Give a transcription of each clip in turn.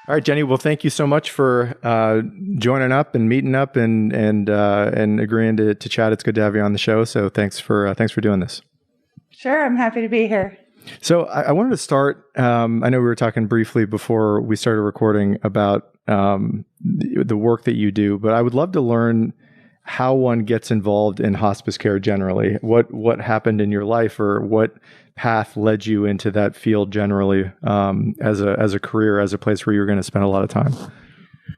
All right, Jenny. Well, thank you so much for joining up and meeting up and agreeing to chat. It's good to have you on the show. So thanks for doing this. Sure, I'm happy to be here. So I wanted to start. I know we were talking briefly before we started recording about the work that you do, but I would love to learn how one gets involved in hospice care generally. What happened in your life, or what path led you into that field generally, as a career, as a place where you're going to spend a lot of time?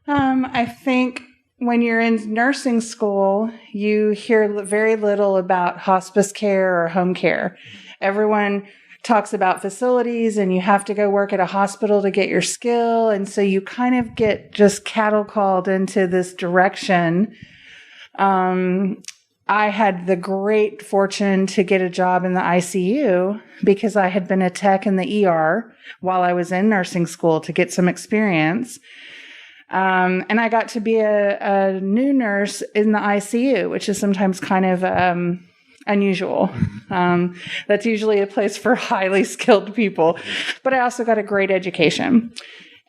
I think when you're in nursing school, you hear very little about hospice care or home care. Everyone talks about facilities, and you have to go work at a hospital to get your skill. And so you kind of get just cattle called into this direction. I had the great fortune to get a job in the ICU because I had been a tech in the ER while I was in nursing school to get some experience. And I got to be a new nurse in the ICU, which is sometimes kind of unusual. That's usually a place for highly skilled people. But I also got a great education.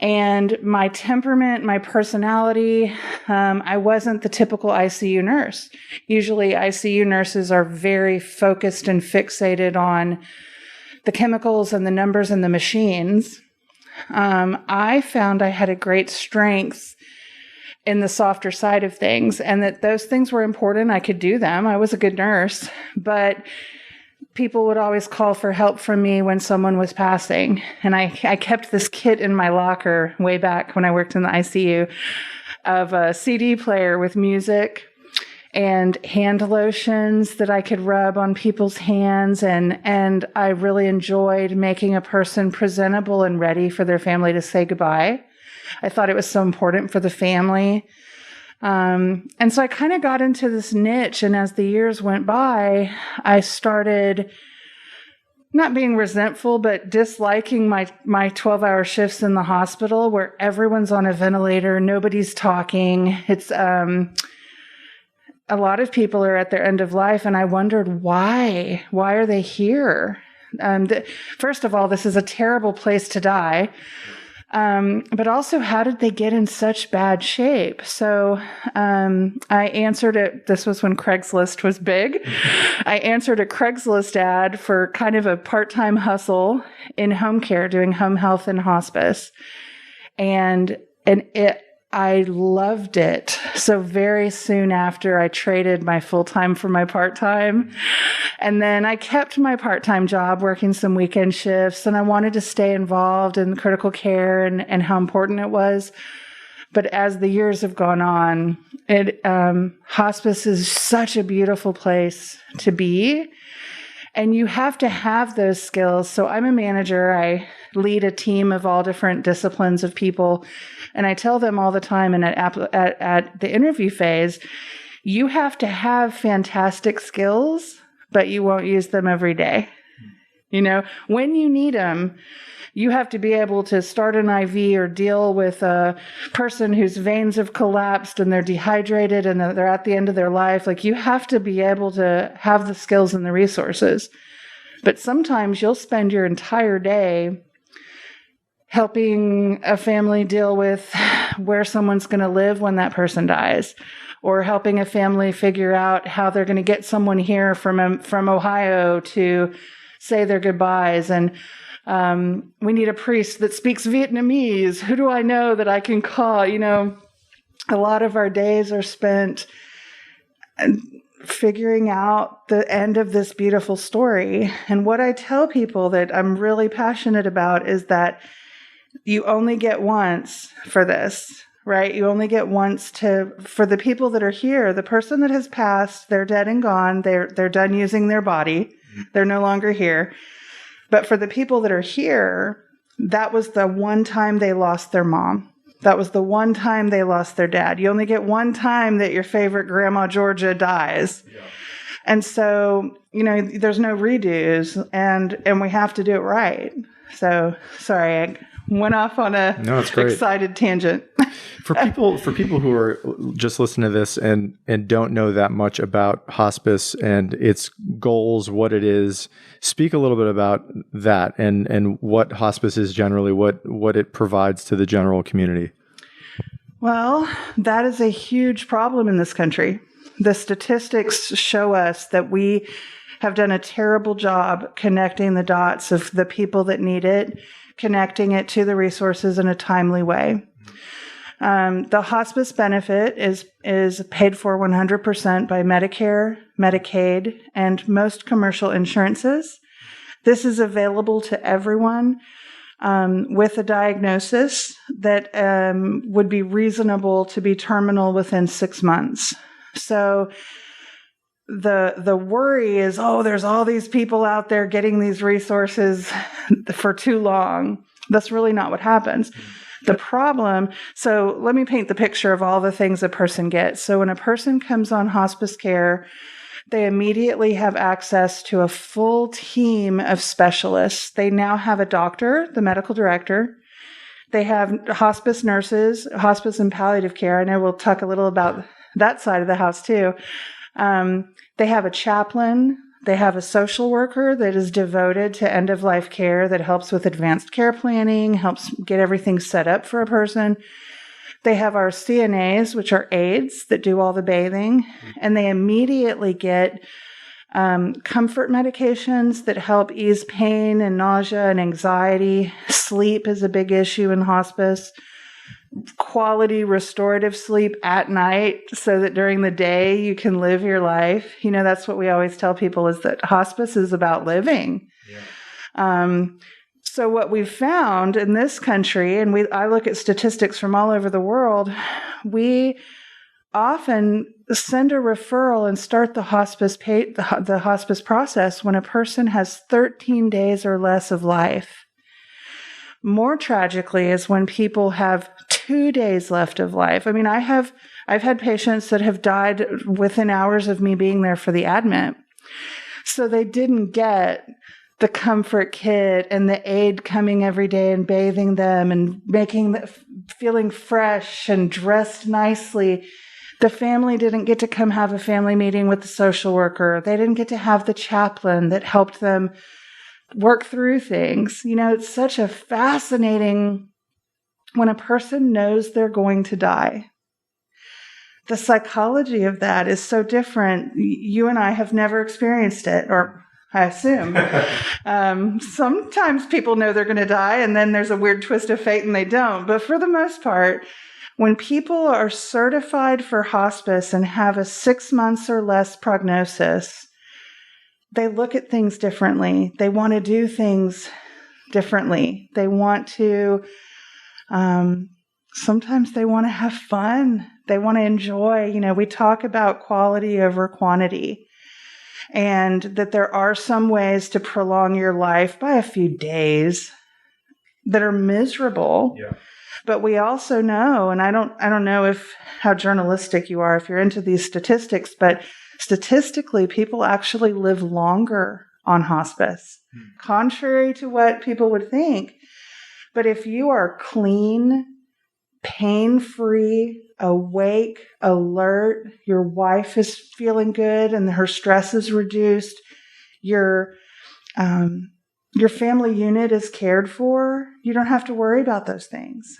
And my temperament, my personality, I wasn't the typical ICU nurse. Usually ICU nurses are very focused and fixated on the chemicals and the numbers and the machines. I found I had a great strength in the softer side of things, and that those things were important. I could do them. I was a good nurse, but people would always call for help from me when someone was passing. And I kept this kit in my locker way back when I worked in the ICU of a CD player with music and hand lotions that I could rub on people's hands. And I really enjoyed making a person presentable and ready for their family to say goodbye. I thought it was so important for the family. And so I kind of got into this niche, and as the years went by, I started not being resentful, but disliking my 12-hour shifts in the hospital where everyone's on a ventilator, nobody's talking. It's a lot of people are at their end of life, and I wondered why. Why are they here? First of all, this is a terrible place to die. But also, how did they get in such bad shape? So I answered it. This was when Craigslist was big. I answered a Craigslist ad for kind of a part-time hustle in home care, doing home health and hospice. And I loved it. So very soon after, I traded my full-time for my part-time. And then I kept my part-time job working some weekend shifts, and I wanted to stay involved in critical care and how important it was. But as the years have gone on, hospice is such a beautiful place to be. And you have to have those skills. So I'm a manager. I lead a team of all different disciplines of people. And I tell them all the time, and at the interview phase, you have to have fantastic skills, but you won't use them every day. You know, when you need them, you have to be able to start an IV or deal with a person whose veins have collapsed and they're dehydrated and they're at the end of their life. Like, you have to be able to have the skills and the resources. But sometimes you'll spend your entire day helping a family deal with where someone's going to live when that person dies, or helping a family figure out how they're going to get someone here from Ohio to say their goodbyes. And we need a priest that speaks Vietnamese. Who do I know that I can call? You know, a lot of our days are spent figuring out the end of this beautiful story. And what I tell people that I'm really passionate about is that you only get once for this, right? You only get once for the people that are here. The person that has passed, they're dead and gone. They're done using their body. They're no longer here. But for the people that are here, that was the one time they lost their mom. That was the one time they lost their dad. You only get one time that your favorite Grandma Georgia dies. Yeah. And so, you know, there's no redos, and we have to do it right. So, sorry, I went off on a excited tangent. For people who are just listening to this and don't know that much about hospice and its goals, what it is, speak a little bit about that and what hospice is generally, what it provides to the general community. Well, that is a huge problem in this country. The statistics show us that we have done a terrible job connecting the dots of the people that need it, connecting it to the resources in a timely way. The hospice benefit is paid for 100% by Medicare, Medicaid, and most commercial insurances. This is available to everyone with a diagnosis that would be reasonable to be terminal within 6 months. So the worry is, there's all these people out there getting these resources for too long. That's really not what happens. The problem, so let me paint the picture of all the things a person gets. So when a person comes on hospice care, they immediately have access to a full team of specialists. They now have a doctor, the medical director. They have hospice nurses, hospice and palliative care. I know we'll talk a little about that side of the house too. They have a chaplain. They have a social worker that is devoted to end-of-life care that helps with advanced care planning, helps get everything set up for a person. They have our CNAs, which are aides that do all the bathing, and they immediately get comfort medications that help ease pain and nausea and anxiety. Sleep is a big issue in hospice. Quality restorative sleep at night so that during the day you can live your life. That's what we always tell people, is that hospice is about living. Yeah. So what we've found in this country, and I look at statistics from all over the world, we often send a referral and start the hospice process when a person has 13 days or less of life. More tragically is when people have 2 days left of life. I mean, I've had patients that have died within hours of me being there for the admit. So they didn't get the comfort kit and the aide coming every day and bathing them and feeling fresh and dressed nicely. The family didn't get to come have a family meeting with the social worker. They didn't get to have the chaplain that helped them work through things. It's such a fascinating, when a person knows they're going to die. The psychology of that is so different. You and I have never experienced it, or I assume. Sometimes people know they're going to die, and then there's a weird twist of fate and they don't. But for the most part, when people are certified for hospice and have a 6 months or less prognosis, they look at things differently. They want to do things differently. They want to, sometimes they want to have fun. They want to enjoy. We talk about quality over quantity, and that there are some ways to prolong your life by a few days that are miserable. Yeah. But we also know, and I don't know how journalistic you are, if you're into these statistics, but statistically, people actually live longer on hospice, contrary to what people would think. But if you are clean, pain-free, awake, alert, your wife is feeling good and her stress is reduced, your family unit is cared for, you don't have to worry about those things.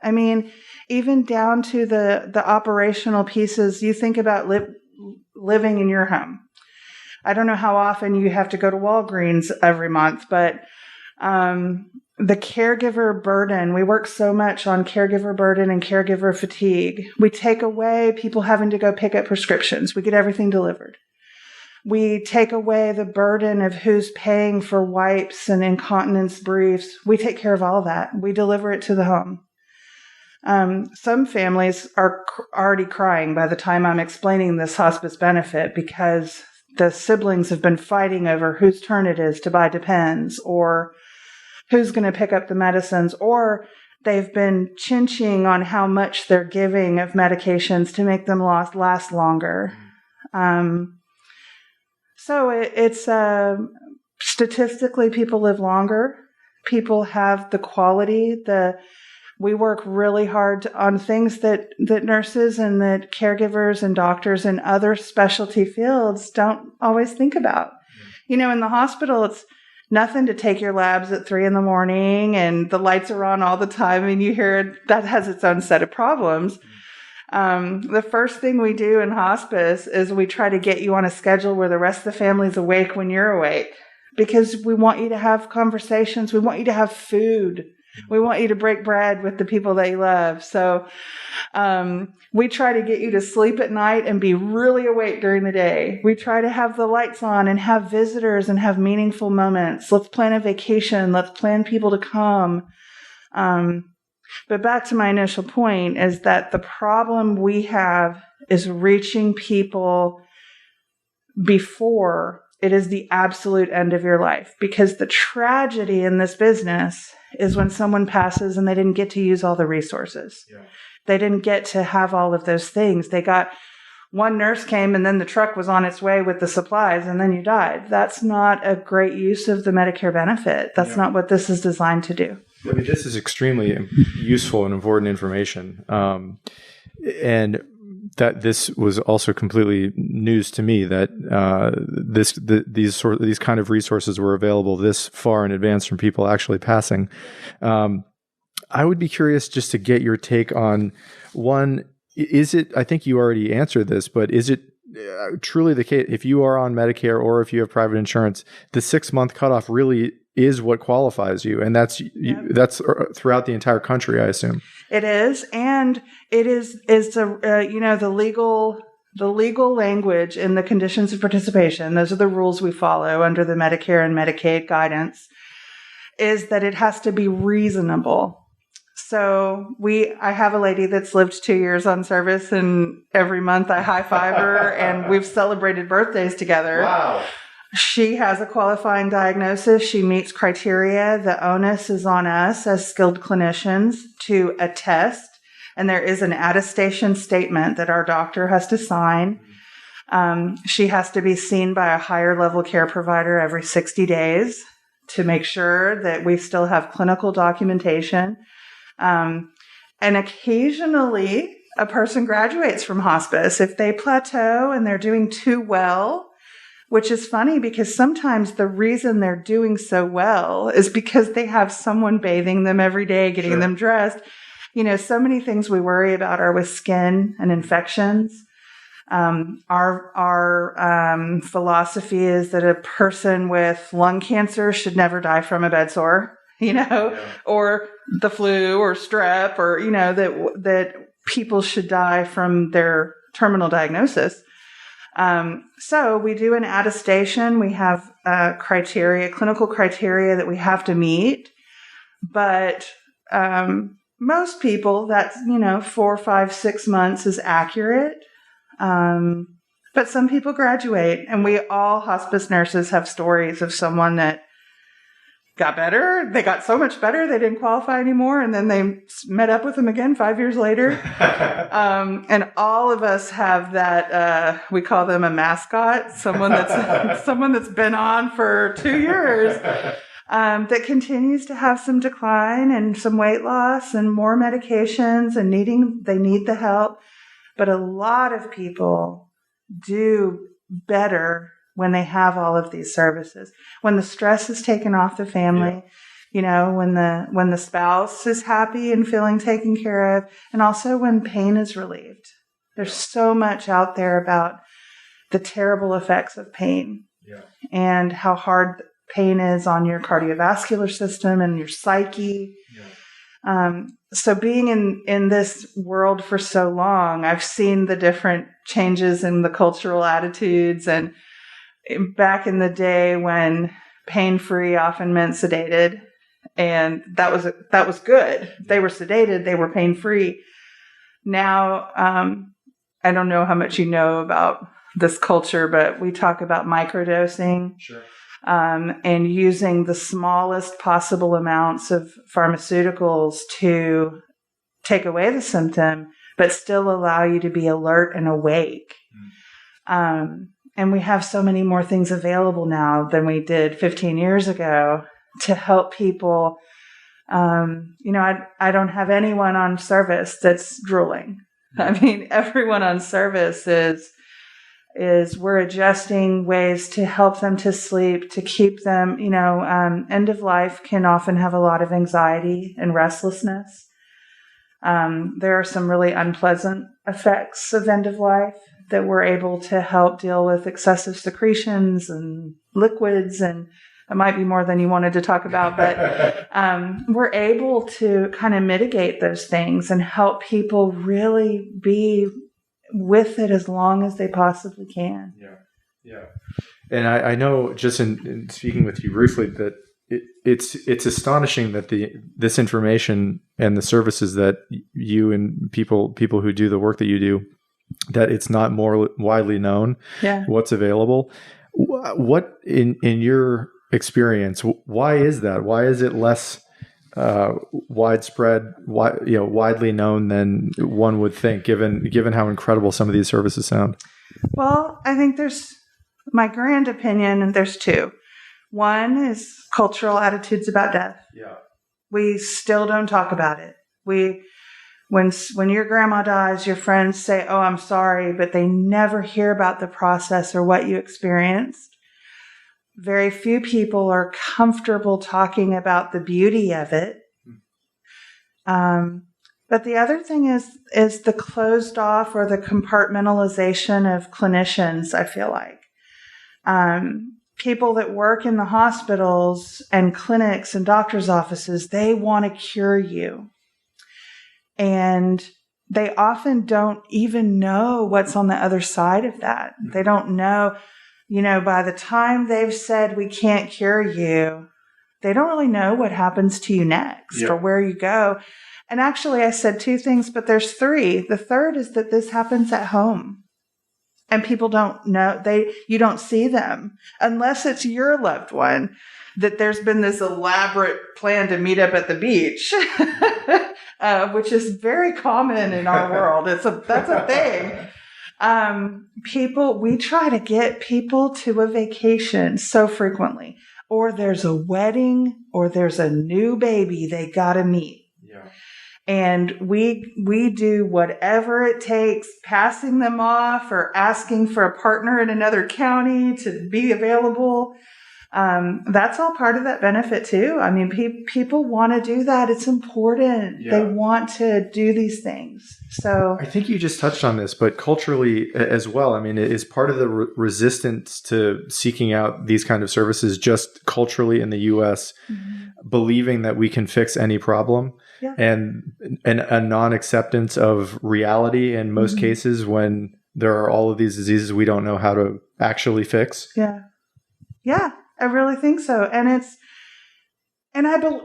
I mean, even down to the operational pieces, you think about living in your home. I don't know how often you have to go to Walgreens every month, but the caregiver burden, we work so much on caregiver burden and caregiver fatigue. We take away people having to go pick up prescriptions. We get everything delivered. We take away the burden of who's paying for wipes and incontinence briefs. We take care of all that. We deliver it to the home. Some families are already crying by the time I'm explaining this hospice benefit, because the siblings have been fighting over whose turn it is to buy Depends, or who's going to pick up the medicines, or they've been chinching on how much they're giving of medications to make them last longer. So it's statistically, people live longer. People have the quality, We work really hard on things that nurses and that caregivers and doctors in other specialty fields don't always think about. In the hospital, it's nothing to take your labs at 3 a.m. and the lights are on all the time and you hear it. That has its own set of problems. The first thing we do in hospice is we try to get you on a schedule where the rest of the family's awake when you're awake, because we want you to have conversations. We want you to have food. We want you to break bread with the people that you love. So we try to get you to sleep at night and be really awake during the day. We try to have the lights on and have visitors and have meaningful moments. Let's plan a vacation. Let's plan people to come. But back to my initial point is that the problem we have is reaching people before it is the absolute end of your life. Because the tragedy in this business is when someone passes and they didn't get to use all the resources. Yeah. They didn't get to have all of those things. One nurse came and then the truck was on its way with the supplies and then you died. That's not a great use of the Medicare benefit. That's not what this is designed to do. I mean, this is extremely useful and important information. And that this was also completely news to me that these kind of resources were available this far in advance from people actually passing. I would be curious just to get your take on one. Is it? I think you already answered this, but is it truly the case if you are on Medicare or if you have private insurance, the 6-month cutoff really is what qualifies you, and that's throughout the entire country, I assume. It is, and it is the legal language in the conditions of participation. Those are the rules we follow under the Medicare and Medicaid guidance. Is that it has to be reasonable. So I have a lady that's lived 2 years on service, and every month I high five her, and we've celebrated birthdays together. Wow. She has a qualifying diagnosis. She meets criteria. The onus is on us as skilled clinicians to attest. And there is an attestation statement that our doctor has to sign. She has to be seen by a higher level care provider every 60 days to make sure that we still have clinical documentation. And occasionally a person graduates from hospice. If they plateau and they're doing too well, which is funny because sometimes the reason they're doing so well is because they have someone bathing them every day, getting them dressed. So many things we worry about are with skin and infections. Our philosophy is that a person with lung cancer should never die from a bed sore, or the flu or strep, or, that people should die from their terminal diagnosis. So we do an attestation. We have clinical criteria that we have to meet. But most people, that's 4, 5, 6 months is accurate. But some people graduate, and we all hospice nurses have stories of someone that got better. They got so much better they didn't qualify anymore, and then they met up with them again 5 years later. And all of us have that. We call them a mascot, someone that's been on for 2 years, that continues to have some decline and some weight loss and more medications, and they need the help. But a lot of people do better when they have all of these services, when the stress is taken off the family, when the spouse is happy and feeling taken care of, and also when pain is relieved. There's so much out there about the terrible effects of pain and how hard pain is on your cardiovascular system and your psyche. So being in this world for so long, I've seen the different changes in the cultural attitudes. And back in the day when pain-free often meant sedated, and that was good. They were sedated, they were pain-free. Now, I don't know how much you know about this culture, but we talk about microdosing. Sure. And using the smallest possible amounts of pharmaceuticals to take away the symptom, but still allow you to be alert and awake. And we have so many more things available now than we did 15 years ago to help people I don't have anyone on service that's drooling. I mean, everyone on service is we're adjusting ways to help them to sleep, to keep them, end of life can often have a lot of anxiety and restlessness. There are some really unpleasant effects of end of life that we're able to help deal with excessive secretions and liquids, and it might be more than you wanted to talk about, but we're able to kind of mitigate those things and help people really be with it as long as they possibly can. Yeah. And I know, just in speaking with you briefly, that it's astonishing that this information and the services that you and people who do the work that you do, that it's not more widely known. What's available. What in your experience, why is that? Why is it less widespread, widely known than one would think, given how incredible some of these services sound? Well, I think there's my grand opinion, and there's two. One is cultural attitudes about death. Yeah. We still don't talk about it. When your grandma dies, your friends say, "Oh, I'm sorry," but they never hear about the process or what you experienced. Very few people are comfortable talking about the beauty of it. But the other thing is the closed off or the compartmentalization of clinicians, I feel like. People that work in the hospitals and clinics and doctors' offices, they want to cure you. And they often don't even know what's on the other side of that. They don't know. By the time they've said we can't cure you, they don't really know what happens to you next or where you go. And actually, I said two things, but there's three. The third is that this happens at home. And people don't know, you don't see them unless it's your loved one, that there's been this elaborate plan to meet up at the beach, which is very common in our world. That's a thing. We try to get people to a vacation so frequently, or there's a wedding, or there's a new baby they got to meet. Yeah. And we do whatever it takes, passing them off or asking for a partner in another county to be available. That's all part of that benefit too. I mean, people want to do that. It's important. Yeah. They want to do these things. So I think you just touched on this, but culturally as well. I mean, it is part of the resistance to seeking out these kind of services, just culturally in the U.S., believing that we can fix any problem. Yeah. And a non-acceptance of reality in most cases when there are all of these diseases we don't know how to actually fix. Yeah. Yeah, I really think so. And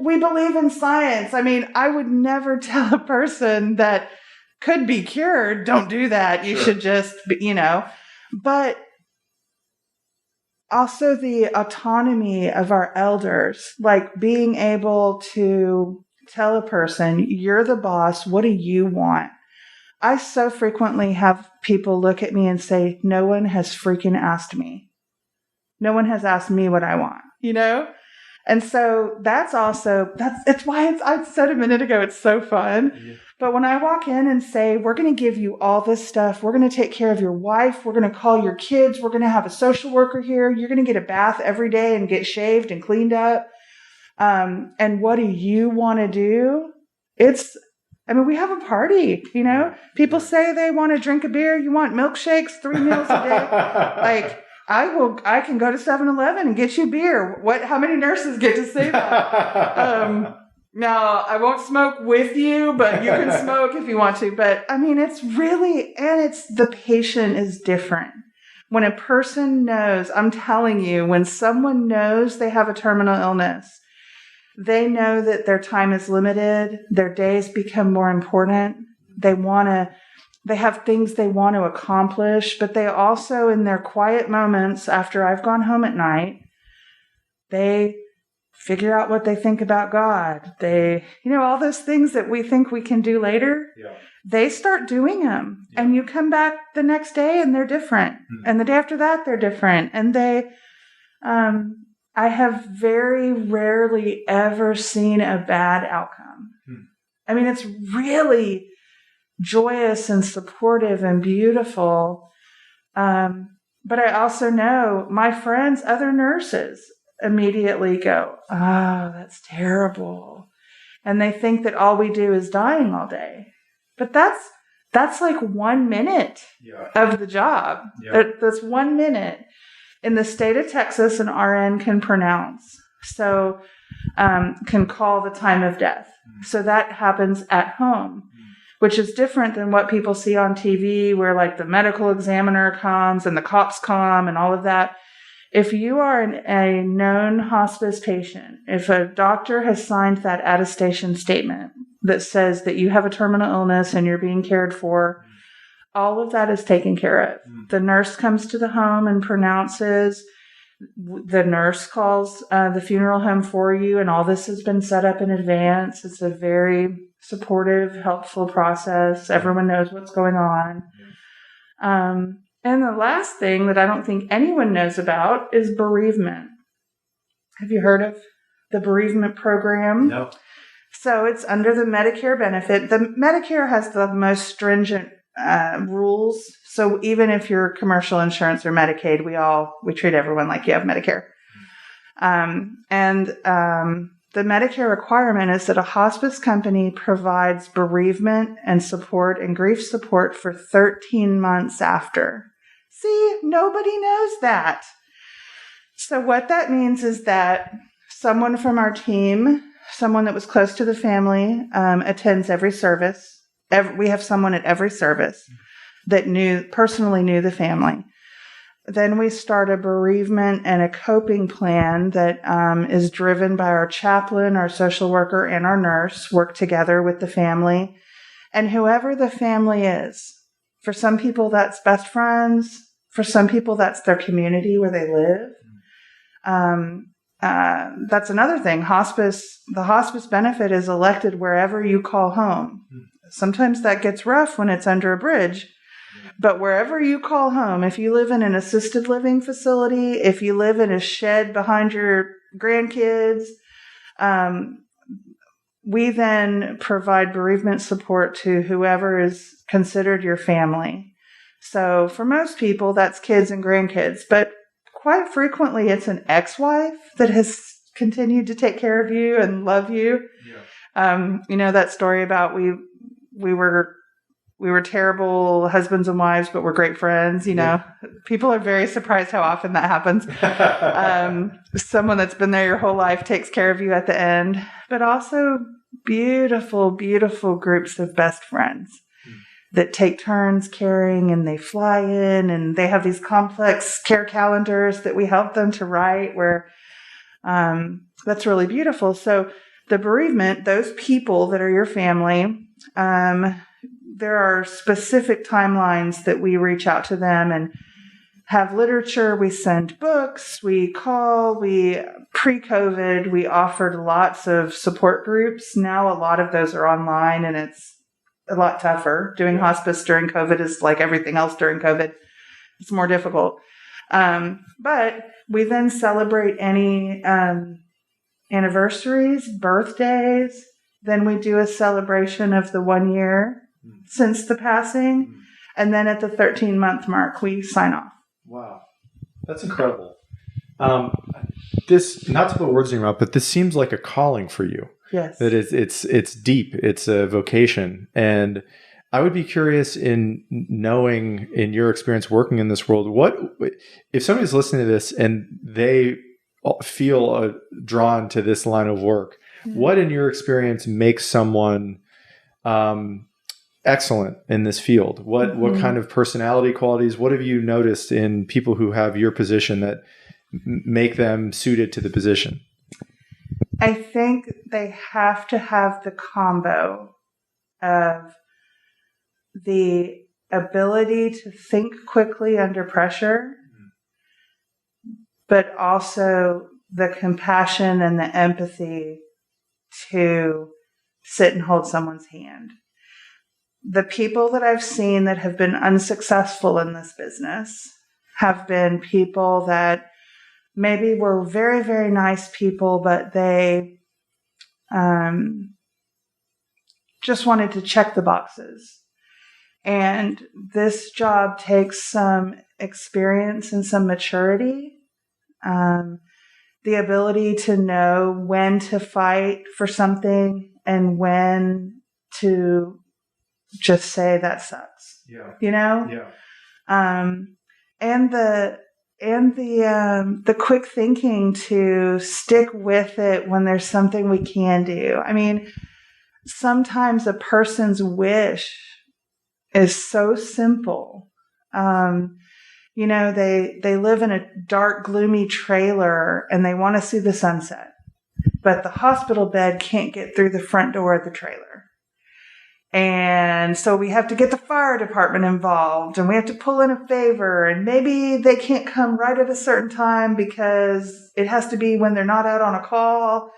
we believe in science. I mean, I would never tell a person that could be cured, don't do that. You should just, but also the autonomy of our elders, like being able to tell a person, you're the boss. What do you want? I so frequently have people look at me and say, no one has freaking asked me. No one has asked me what I want, And so that's why I said a minute ago, it's so fun. Yeah. But when I walk in and say, we're going to give you all this stuff, we're going to take care of your wife, we're going to call your kids, we're going to have a social worker here, you're going to get a bath every day and get shaved and cleaned up. And what do you want to do? We have a party, People say they want to drink a beer. You want milkshakes 3 meals a day. I can go to 7-Eleven and get you beer. How many nurses get to say that? Now, I won't smoke with you, but you can smoke if you want to. But the patient is different. When a person knows, I'm telling you, when someone knows they have a terminal illness, they know that their time is limited. Their days become more important. They have things they want to accomplish, but they also, in their quiet moments after I've gone home at night, they figure out what they think about God. They, all those things that we think we can do later, they start doing them. Yeah. And you come back the next day and they're different. And the day after that, they're different. And I have very rarely ever seen a bad outcome. I mean, it's really joyous and supportive and beautiful. But I also know my friends, other nurses, immediately go, "Oh, that's terrible." And they think that all we do is dying all day. But that's like 1 minute of the job. That's 1 minute. In the state of Texas, an RN can pronounce, so can call the time of death. So that happens at home, which is different than what people see on TV, where like the medical examiner comes and the cops come and all of that. If you are a known hospice patient, if a doctor has signed that attestation statement that says that you have a terminal illness and you're being cared for, all of that is taken care of. The nurse comes to the home and pronounces. The nurse calls the funeral home for you, and all this has been set up in advance. It's a very supportive, helpful process. Everyone knows what's going on. And the last thing that I don't think anyone knows about is bereavement. Have you heard of the bereavement program? No. So it's under the Medicare benefit. The Medicare has the most stringent rules. So even if you're commercial insurance or Medicaid, we treat everyone like you have Medicare. The Medicare requirement is that a hospice company provides bereavement and support and grief support for 13 months after. See, nobody knows that. So what that means is that someone from our team, someone that was close to the family, attends every service. We have someone at every service that personally knew the family. Then we start a bereavement and a coping plan that is driven by our chaplain, our social worker, and our nurse, work together with the family. And whoever the family is, for some people that's best friends, for some people that's their community where they live. That's another thing. The hospice benefit is elected wherever you call home. Sometimes that gets rough when it's under a bridge. But wherever you call home, if you live in an assisted living facility, if you live in a shed behind your grandkids, we then provide bereavement support to whoever is considered your family. So for most people, that's kids and grandkids. But quite frequently, it's an ex-wife that has continued to take care of you and love you. Yeah. You know that story about we were terrible husbands and wives, but we're great friends. You know, people are very surprised how often that happens. Someone that's been there your whole life takes care of you at the end, but also beautiful, beautiful groups of best friends that take turns caring, and they fly in, and they have these complex care calendars that we help them to write, where that's really beautiful. So the bereavement, those people that are your family, there are specific timelines that we reach out to them and have literature. We send books, we call, pre-COVID, we offered lots of support groups. Now a lot of those are online, and it's a lot tougher. Doing hospice during COVID is like everything else during COVID. It's more difficult. But we then celebrate any anniversaries, birthdays. Then we do a celebration of the 1 year since the passing. And then at the 13-month mark, we sign off. Wow. That's incredible. This, not to put words in your mouth, but this seems like a calling for you. Yes. That it's deep. It's a vocation. And I would be curious in knowing, in your experience working in this world, what if somebody's listening to this and they feel drawn to this line of work, what in your experience makes someone excellent in this field? What kind of personality qualities, what have you noticed in people who have your position that make them suited to the position? I think they have to have the combo of the ability to think quickly under pressure, but also the compassion and the empathy to sit and hold someone's hand. The people that I've seen that have been unsuccessful in this business have been people that maybe were very, very nice people, but they just wanted to check the boxes. And this job takes some experience and some maturity, the ability to know when to fight for something and when to just say that sucks. Yeah. You know? Yeah. And the quick thinking to stick with it when there's something we can do. I mean, sometimes a person's wish is so simple. You know, they live in a dark, gloomy trailer and they want to see the sunset, but the hospital bed can't get through the front door of the trailer. And so we have to get the fire department involved and we have to pull in a favor, and maybe they can't come right at a certain time because it has to be when they're not out on a call.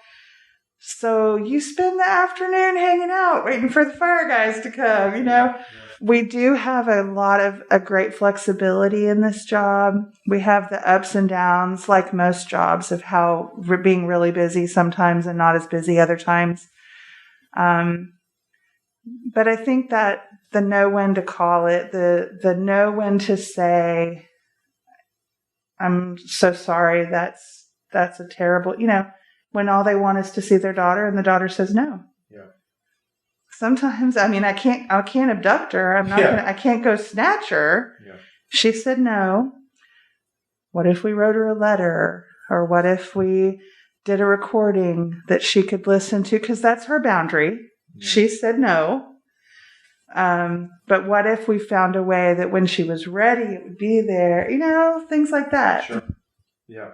So you spend the afternoon hanging out, waiting for the fire guys to come, you know. Yeah. We do have a great flexibility in this job. We have the ups and downs, like most jobs, of how we're being really busy sometimes and not as busy other times. But I think that the know when to call it, the know when to say, I'm so sorry, that's a terrible, you know, when all they want is to see their daughter and the daughter says no. Yeah. Sometimes, I mean, I can't abduct her. I can't go snatch her. Yeah. She said no. What if we wrote her a letter? Or what if we did a recording that she could listen to? Because that's her boundary. Yeah. She said no. But what if we found a way that when she was ready, it would be there? You know, things like that. Sure. Yeah.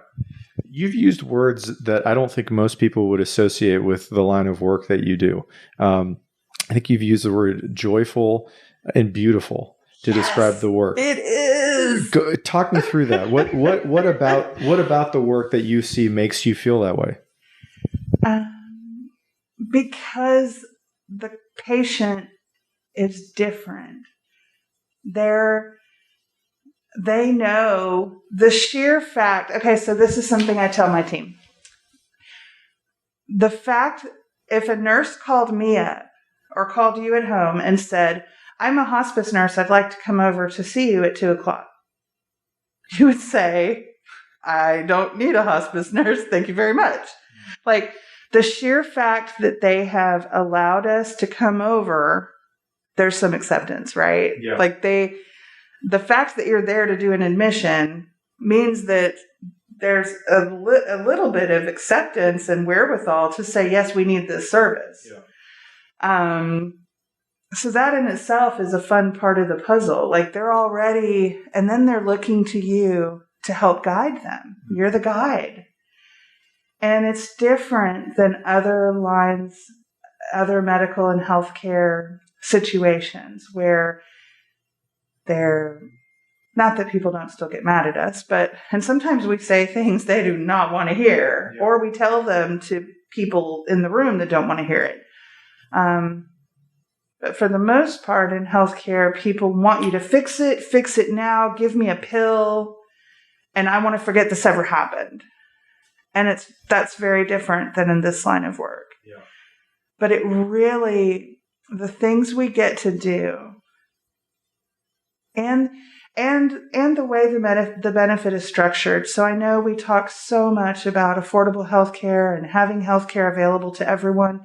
You've used words that I don't think most people would associate with the line of work that you do. I think you've used the word joyful and beautiful to describe the work. It is. Talk me through that. What about the work that you see makes you feel that way? Because the patient is different. They know the sheer fact. Okay, so this is something I tell my team. The fact, if a nurse called me up or called you at home and said, I'm a hospice nurse, I'd like to come over to see you at 2:00. You would say, I don't need a hospice nurse. Thank you very much. Like, the sheer fact that they have allowed us to come over, there's some acceptance, right? Yeah. Like the fact that you're there to do an admission means that there's a little bit of acceptance and wherewithal to say, yes, we need this service. Yeah. So that in itself is a fun part of the puzzle. Like, they're already, and then they're looking to you to help guide them. You're the guide. And it's different than other lines, other medical and healthcare situations where they're, not that people don't still get mad at us, and sometimes we say things they do not want to hear, yeah. Or we tell them to people in the room that don't want to hear it. But for the most part in healthcare, people want you to fix it now, give me a pill, and I want to forget this ever happened. And that's very different than in this line of work. Yeah. But it really, the things we get to do and the way the benefit is structured. So I know we talk so much about affordable healthcare and having healthcare available to everyone.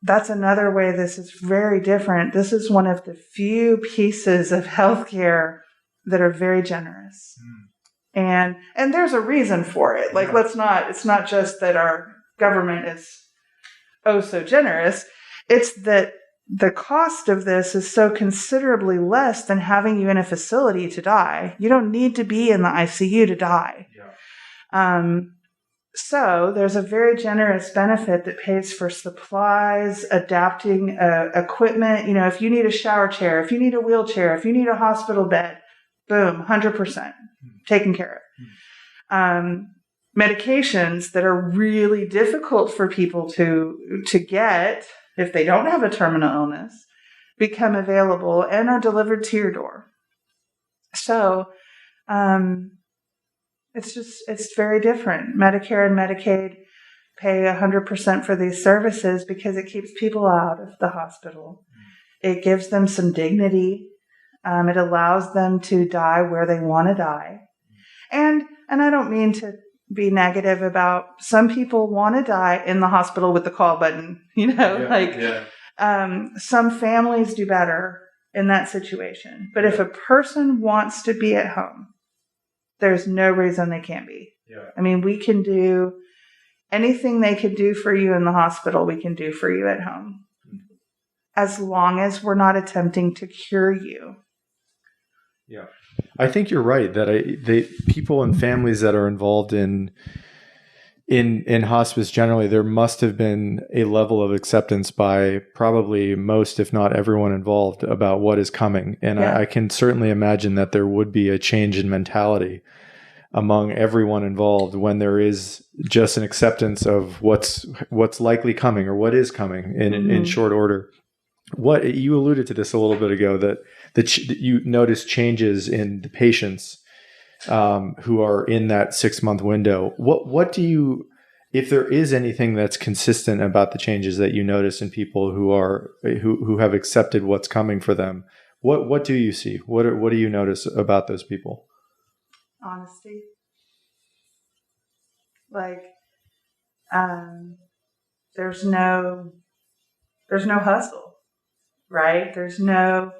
That's another way this is very different. This is one of the few pieces of healthcare that are very generous. And there's a reason for it. Like, it's not just that our government is so generous. It's that the cost of this is so considerably less than having you in a facility to die. You don't need to be in the ICU to die. Yeah. So there's a very generous benefit that pays for supplies, adapting equipment. You know, if you need a shower chair, if you need a wheelchair, if you need a hospital bed, boom, 100% taken care of. Medications that are really difficult for people to get if they don't have a terminal illness become available and are delivered to your door. So It's very different. Medicare and Medicaid pay 100% for these services because it keeps people out of the hospital. It gives them some dignity. It allows them to die where they want to die. And I don't mean to be negative about, some people want to die in the hospital with the call button, some families do better in that situation. But if a person wants to be at home, there's no reason they can't be. Yeah. I mean, we can do anything they could do for you in the hospital, we can do for you at home. As long as we're not attempting to cure you. Yeah. I think you're right that people and families that are involved in hospice generally, there must have been a level of acceptance by probably most, if not everyone involved, about what is coming. And I can certainly imagine that there would be a change in mentality among everyone involved when there is just an acceptance of what's likely coming or what is coming in short order. What you alluded to this a little bit ago, that you notice changes in the patients who are in that 6-month window. What do you, if there is anything that's consistent about the changes that you notice in people who have accepted what's coming for them? What do you see? What do you notice about those people? Honesty. There's no hustle, right? There's no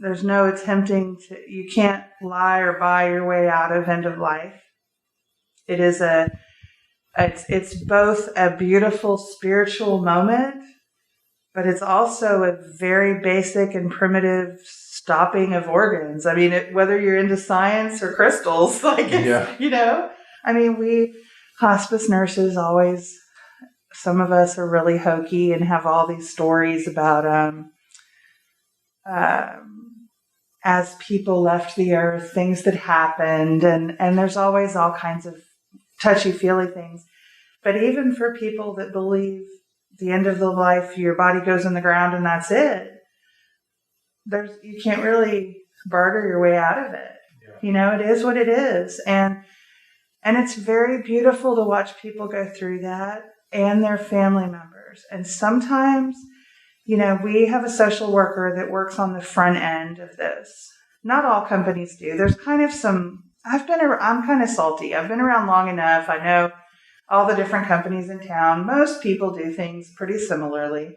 attempting to, you can't lie or buy your way out of end of life. It's both a beautiful spiritual moment, but it's also a very basic and primitive stopping of organs. I mean, whether you're into science or crystals, we hospice nurses always, some of us are really hokey and have all these stories about, as people left the earth, things that happened, and there's always all kinds of touchy-feely things. But even for people that believe the end of the life, your body goes in the ground and that's it, you can't really barter your way out of it. Yeah. It is what it is. And it's very beautiful to watch people go through that and their family members. And sometimes, we have a social worker that works on the front end of this. Not all companies do. There's kind of I'm kind of salty. I've been around long enough. I know all the different companies in town. Most people do things pretty similarly.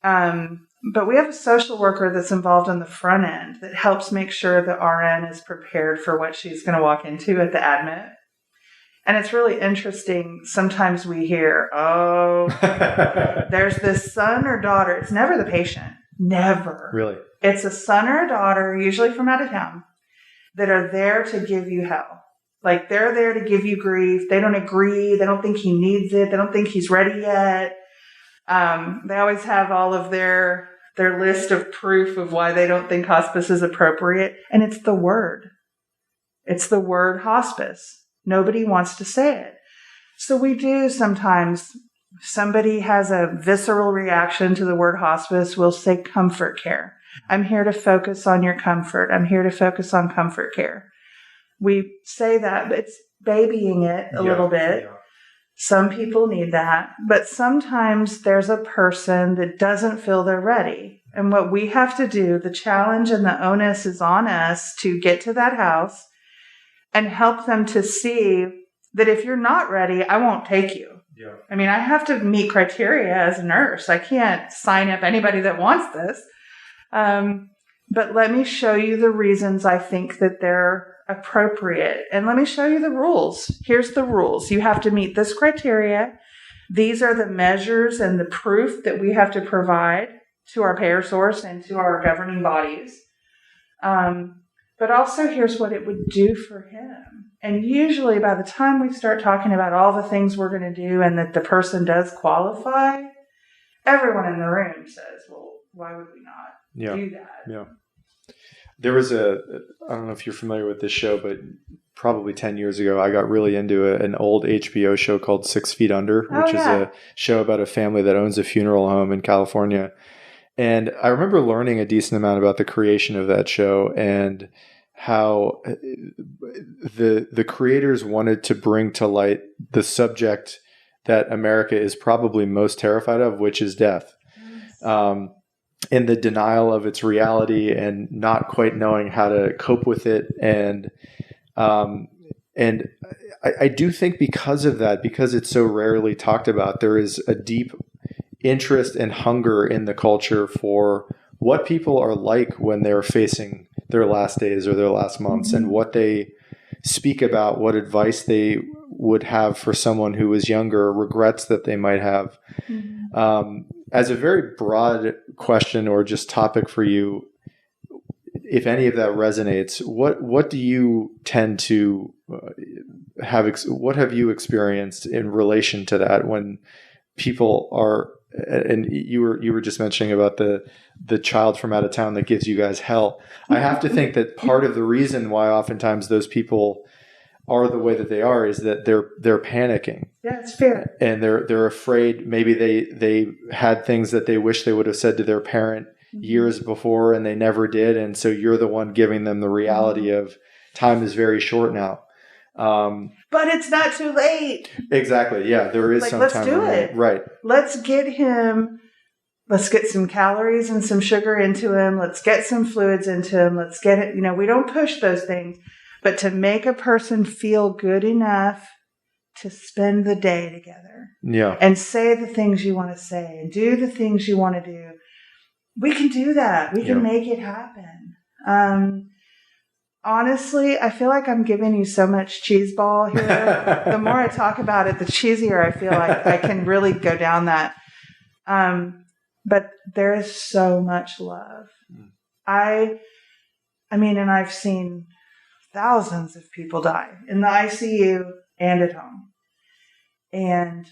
But we have a social worker that's involved on the front end that helps make sure the RN is prepared for what she's going to walk into at the admit. And it's really interesting. Sometimes we hear, there's this son or daughter. It's never the patient. Never. Really? It's a son or a daughter, usually from out of town, that are there to give you hell. Like, they're there to give you grief. They don't agree. They don't think he needs it. They don't think he's ready yet. They always have all of their list of proof of why they don't think hospice is appropriate. And it's the word. It's the word hospice. Nobody wants to say it. So we do sometimes, somebody has a visceral reaction to the word hospice, we'll say comfort care. I'm here to focus on your comfort. I'm here to focus on comfort care. We say that, but it's babying it a little bit. Yeah. Some people need that, but sometimes there's a person that doesn't feel they're ready. And what we have to do, the challenge and the onus is on us to get to that house and help them to see that if you're not ready, I won't take you. Yeah. I mean, I have to meet criteria as a nurse. I can't sign up anybody that wants this. But let me show you the reasons I think that they're appropriate. And let me show you the rules. Here's the rules. You have to meet this criteria. These are the measures and the proof that we have to provide to our payer source and to our governing bodies. But also here's what it would do for him. And usually by the time we start talking about all the things we're going to do and that the person does qualify, everyone in the room says, well, why would we not do that? Yeah. There was I don't know if you're familiar with this show, but probably 10 years ago, I got really into an old HBO show called 6 Feet Under, which is a show about a family that owns a funeral home in California. And I remember learning a decent amount about the creation of that show and how the creators wanted to bring to light the subject that America is probably most terrified of, which is death. Yes. And the denial of its reality and not quite knowing how to cope with it. And I do think because of that, because it's so rarely talked about, there is a deep interest and hunger in the culture for what people are like when they're facing their last days or their last months, and what they speak about, what advice they would have for someone who is younger, regrets that they might have. As a very broad question or just topic for you, if any of that resonates, what do you tend to what have you experienced in relation to that when people are, and you were just mentioning about the child from out of town that gives you guys hell. I have to think that part of the reason why oftentimes those people are the way that they are is that they're panicking. Yeah, it's fair. And they're afraid. Maybe they had things that they wish they would have said to their parent years before and they never did. And so you're the one giving them the reality of time is very short now. But it's not too late. Exactly. Yeah, there is some let's time. Let's do it. Right. Let's get some calories and some sugar into him. Let's get some fluids into him. Let's get it. We don't push those things, but to make a person feel good enough to spend the day together. Yeah. And say the things you want to say and do the things you want to do. We can do that. We can make it happen. Honestly, I feel like I'm giving you so much cheese ball here. The more I talk about it, the cheesier I feel like I can really go down that. But there is so much love. I mean, and I've seen thousands of people die in the ICU and at home. And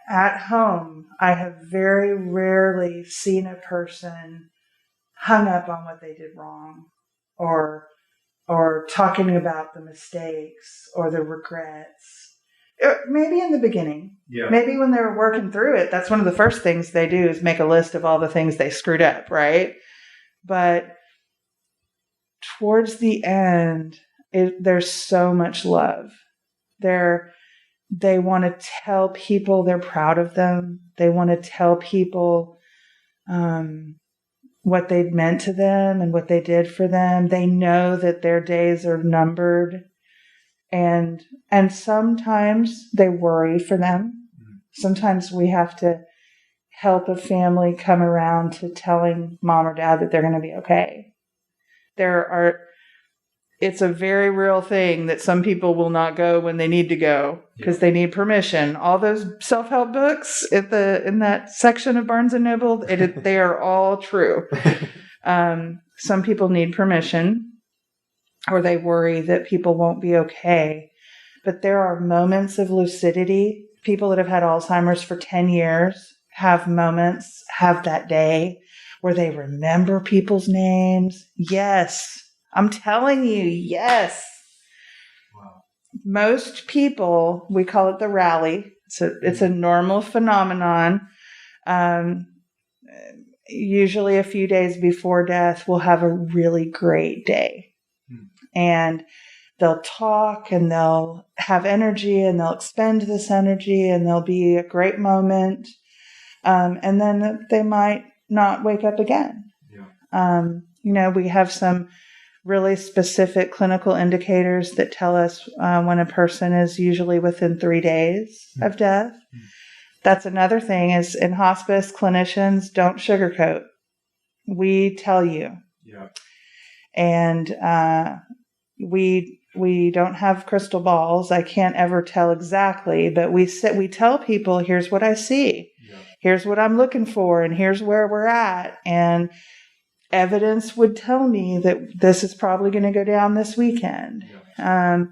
at home, I have very rarely seen a person hung up on what they did wrong, or talking about the mistakes or the regrets. Maybe in the beginning. Yeah. Maybe when they're working through it, that's one of the first things they do is make a list of all the things they screwed up, right? But towards the end, there's so much love. They want to tell people they're proud of them. They want to tell people what they'd meant to them and what they did for them. They know that their days are numbered. And sometimes they worry for them. Sometimes we have to help a family come around to telling mom or dad that they're going to be okay. It's a very real thing that some people will not go when they need to go because they need permission. All those self-help books in that section of Barnes & Noble, they are all true. Some people need permission, or they worry that people won't be okay. But there are moments of lucidity. People that have had Alzheimer's for 10 years have that day where they remember people's names. Yes. I'm telling you, yes. Wow. Most people, we call it the rally. It's a normal phenomenon. Usually a few days before death, we'll have a really great day. And they'll talk and they'll have energy and they'll expend this energy and there'll be a great moment. And then they might not wake up again. Yeah. We have some really specific clinical indicators that tell us when a person is usually within 3 days of death. That's another thing is in hospice, clinicians don't sugarcoat. We tell you. Yeah. And we don't have crystal balls. I can't ever tell exactly, but we tell people, here's what I see. Yeah. Here's what I'm looking for, and here's where we're at. And evidence would tell me that this is probably going to go down this weekend. Yeah.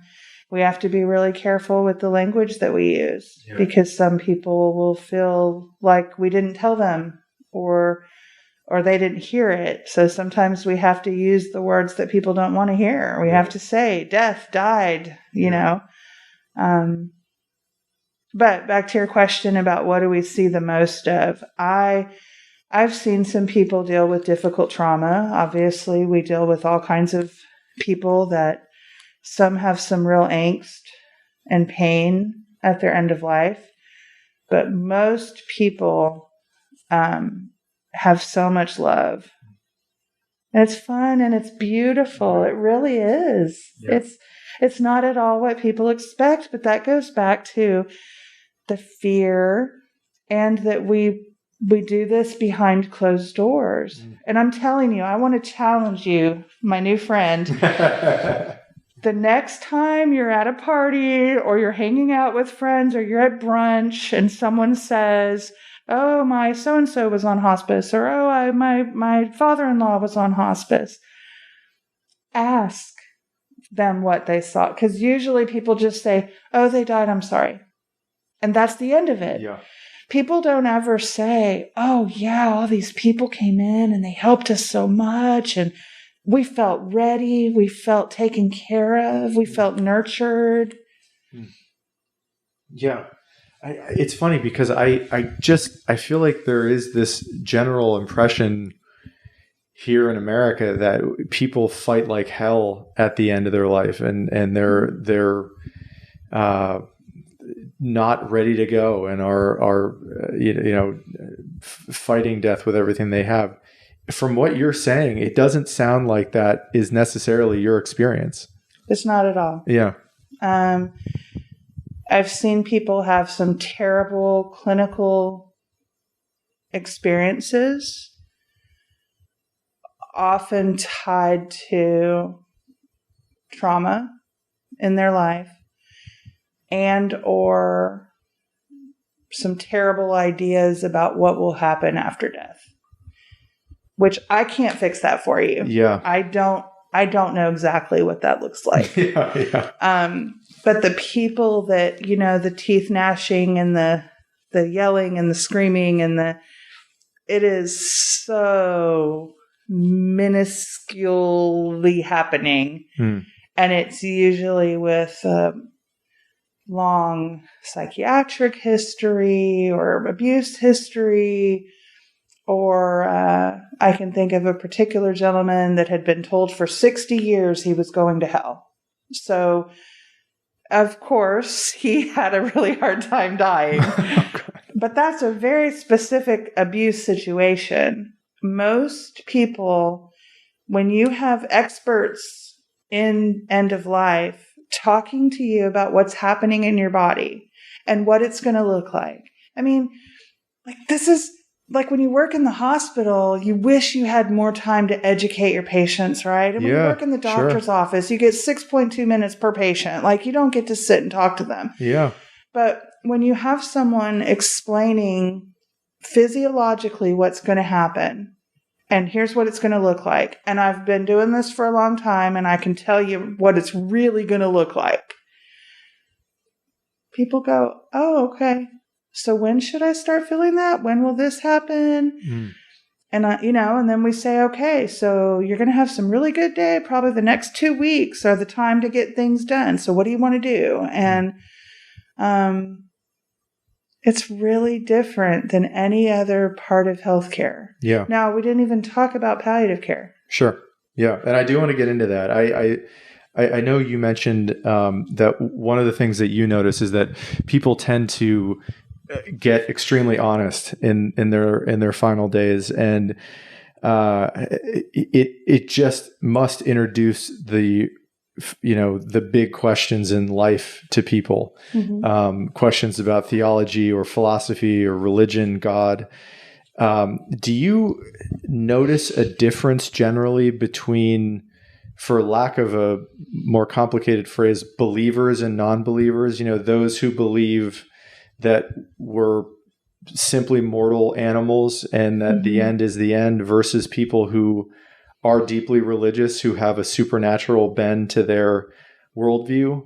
We have to be really careful with the language that we use because some people will feel like we didn't tell them or they didn't hear it. So sometimes we have to use the words that people don't want to hear. We have to say death, died, you know. But back to your question about what do we see the most of? I I've seen some people deal with difficult trauma. Obviously, we deal with all kinds of people that some have some real angst and pain at their end of life. But most people have so much love. And it's fun and it's beautiful. It really is. Yeah. It's not at all what people expect, but that goes back to the fear and that we do this behind closed doors. And I'm telling you, I want to challenge you, my new friend. The next time you're at a party or you're hanging out with friends or you're at brunch and someone says, oh, my so-and-so was on hospice, or oh, my father-in-law was on hospice, ask them what they saw. Because usually people just say, oh, they died, I'm sorry. And that's the end of it. Yeah. People don't ever say, oh, yeah, all these people came in and they helped us so much and we felt ready, we felt taken care of, we felt nurtured. Yeah. It's funny because I feel like there is this general impression here in America that people fight like hell at the end of their life and they're not ready to go and are fighting death with everything they have. From what you're saying, it doesn't sound like that is necessarily your experience. It's not at all. Yeah. I've seen people have some terrible clinical experiences, often tied to trauma in their life and or some terrible ideas about what will happen after death, which I can't fix that for you. Yeah. I don't know exactly what that looks like. Yeah. But the people that, the teeth gnashing and the yelling and the screaming and it is so minusculely happening. And it's usually with long psychiatric history or abuse history. Or I can think of a particular gentleman that had been told for 60 years he was going to hell. So, of course, he had a really hard time dying. But that's a very specific abuse situation. Most people, when you have experts in end of life talking to you about what's happening in your body and what it's going to look like. I mean, this is... like when you work in the hospital, you wish you had more time to educate your patients, right? And when you work in the doctor's office, you get 6.2 minutes per patient. You don't get to sit and talk to them. Yeah. But when you have someone explaining physiologically what's going to happen, and here's what it's going to look like, and I've been doing this for a long time, and I can tell you what it's really going to look like, people go, oh, okay. So when should I start feeling that? When will this happen? And, and then we say, okay, so you're going to have some really good day. Probably the next 2 weeks are the time to get things done. So what do you want to do? And it's really different than any other part of healthcare. Yeah. Now, we didn't even talk about palliative care. Sure. Yeah. And I do want to get into that. I know you mentioned that one of the things that you notice is that people tend to get extremely honest in their final days, and it just must introduce the big questions in life to people, questions about theology or philosophy or religion, God. Do you notice a difference generally between, for lack of a more complicated phrase, believers and non-believers? Those who believe that we're simply mortal animals and that the end is the end, versus people who are deeply religious, who have a supernatural bend to their worldview?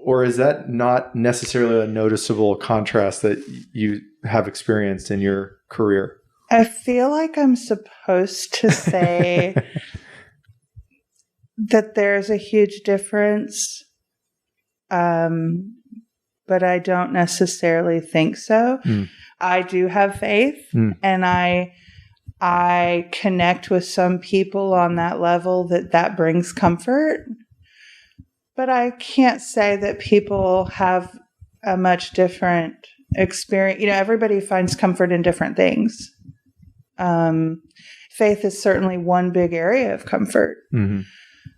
Or is that not necessarily a noticeable contrast that you have experienced in your career? I feel like I'm supposed to say that there's a huge difference but I don't necessarily think so. I do have faith, and I connect with some people on that level that brings comfort. But I can't say that people have a much different experience. Everybody finds comfort in different things. Faith is certainly one big area of comfort.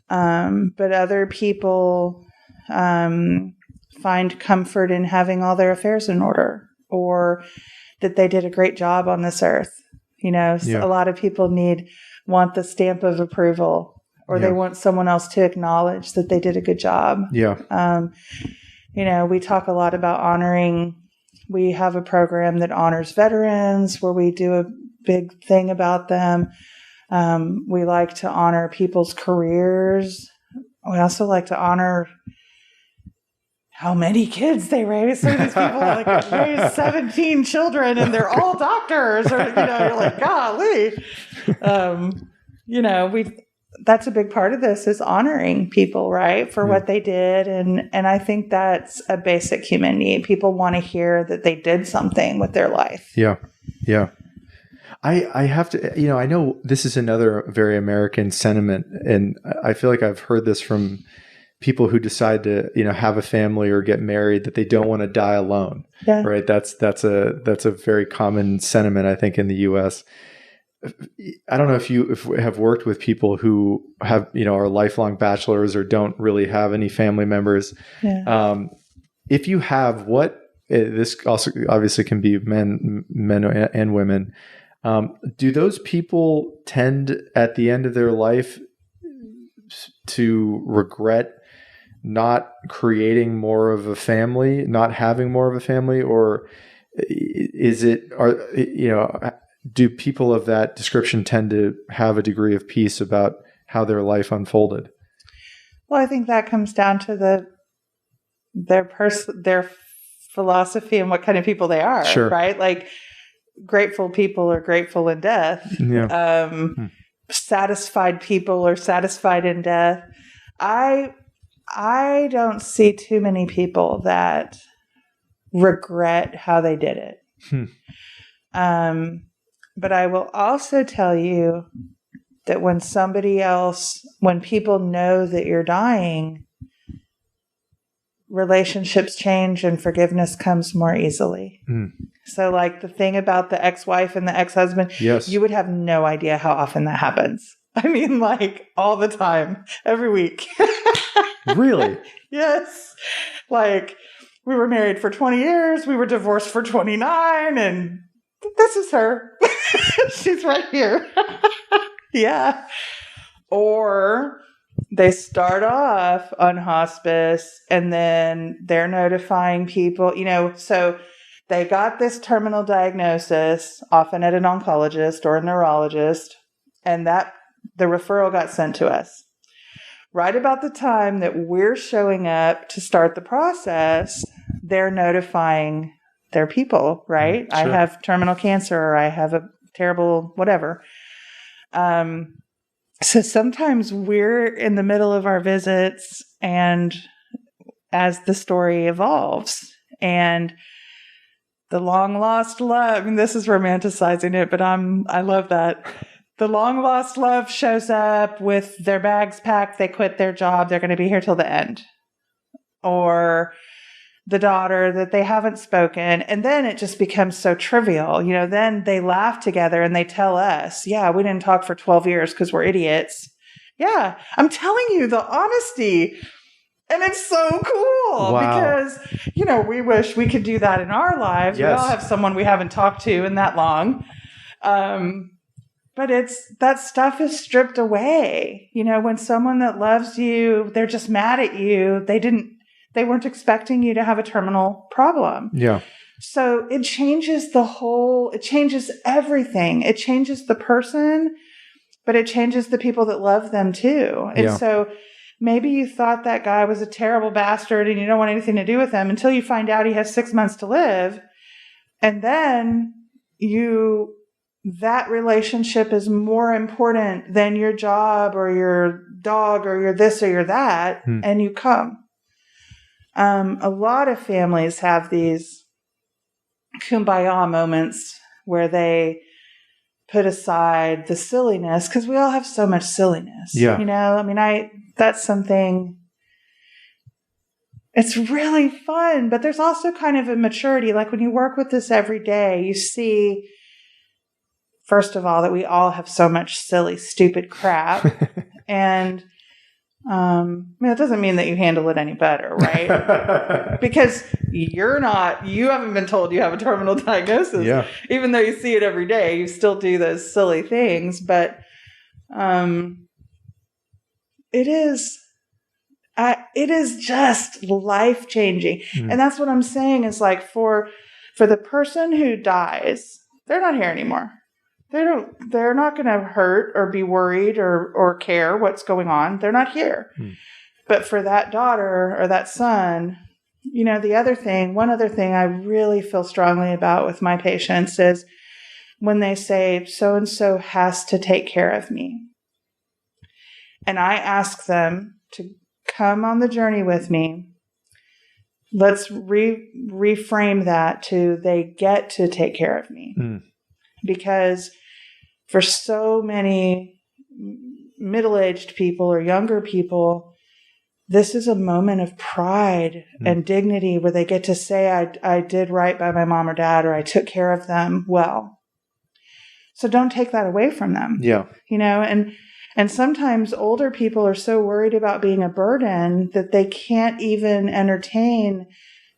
But other people find comfort in having all their affairs in order, or that they did a great job on this earth. A lot of people want the stamp of approval, or they want someone else to acknowledge that they did a good job. We talk a lot about honoring. We have a program that honors veterans where we do a big thing about them. We like to honor people's careers. We also like to honor how many kids they raise. Some of these people raise 17 children and they're all doctors, or, you're like, golly. That's a big part of this is honoring people, right, for what they did. And I think that's a basic human need. People want to hear that they did something with their life. Yeah. I have to, I know this is another very American sentiment, and I feel like I've heard this from people who decide to, have a family or get married, that they don't want to die alone. Yeah. Right. That's a very common sentiment, I think, in the US. I don't know if you have worked with people who have, are lifelong bachelors or don't really have any family members. Yeah. If you have, this also obviously can be men and women. Do those people tend at the end of their life to regret not creating more of a family, not having more of a family, or do people of that description tend to have a degree of peace about how their life unfolded? Well, I think that comes down to their philosophy and what kind of people they are, sure. Right? Like, grateful people are grateful in death. Yeah. Satisfied people are satisfied in death. I don't see too many people that regret how they did it. But I will also tell you that when people know that you're dying, relationships change and forgiveness comes more easily. So like the thing about the ex-wife and the ex-husband, yes, you would have no idea how often that happens. I mean, like all the time, every week. Really? Yes. Like we were married for 20 years. We were divorced for 29, and this is her. She's right here. Yeah. Or they start off on hospice and then they're notifying people, so they got this terminal diagnosis, often at an oncologist or a neurologist, and that the referral got sent to us. Right about the time that we're showing up to start the process, they're notifying their people, right? Sure. I have terminal cancer, or I have a terrible whatever. So sometimes we're in the middle of our visits, and as the story evolves, and the long lost love, and this is romanticizing it, but I love that. The long lost love shows up with their bags packed. They quit their job. They're going to be here till the end. Or the daughter that they haven't spoken. And then it just becomes so trivial. Then they laugh together and they tell us, yeah, we didn't talk for 12 years because we're idiots. Yeah, I'm telling you the honesty. And it's so cool. Wow. Because, we wish we could do that in our lives. Yes. We all have someone we haven't talked to in that long. But that stuff is stripped away. When someone that loves you, they're just mad at you. They weren't expecting you to have a terminal problem. Yeah. So it changes it changes everything. It changes the person, but it changes the people that love them too. And so maybe you thought that guy was a terrible bastard and you don't want anything to do with him until you find out he has 6 months to live. And then that relationship is more important than your job or your dog or your this or your that. And you come. A lot of families have these kumbaya moments where they put aside the silliness, because we all have so much silliness. Yeah. You know, I mean, that's something, it's really fun, but there's also kind of a maturity. Like when you work with this every day, you see, first of all, that we all have so much silly, stupid crap. And it doesn't mean that you handle it any better, right? Because you haven't been told you have a terminal diagnosis. Yeah. Even though you see it every day, you still do those silly things. But it is just life-changing. And that's what I'm saying is like for the person who dies, they're not here anymore. They're not going to hurt or be worried or care what's going on. They're not here. But for that daughter or that son, you know, one other thing I really feel strongly about with my patients is when they say, so-and-so has to take care of me. And I ask them to come on the journey with me. Let's reframe that to they get to take care of me. Because for so many middle-aged people or younger people, this is a moment of pride and dignity where they get to say, I did right by my mom or dad, or I took care of them well. So don't take that away from them. Yeah. You know, and sometimes older people are so worried about being a burden that they can't even entertain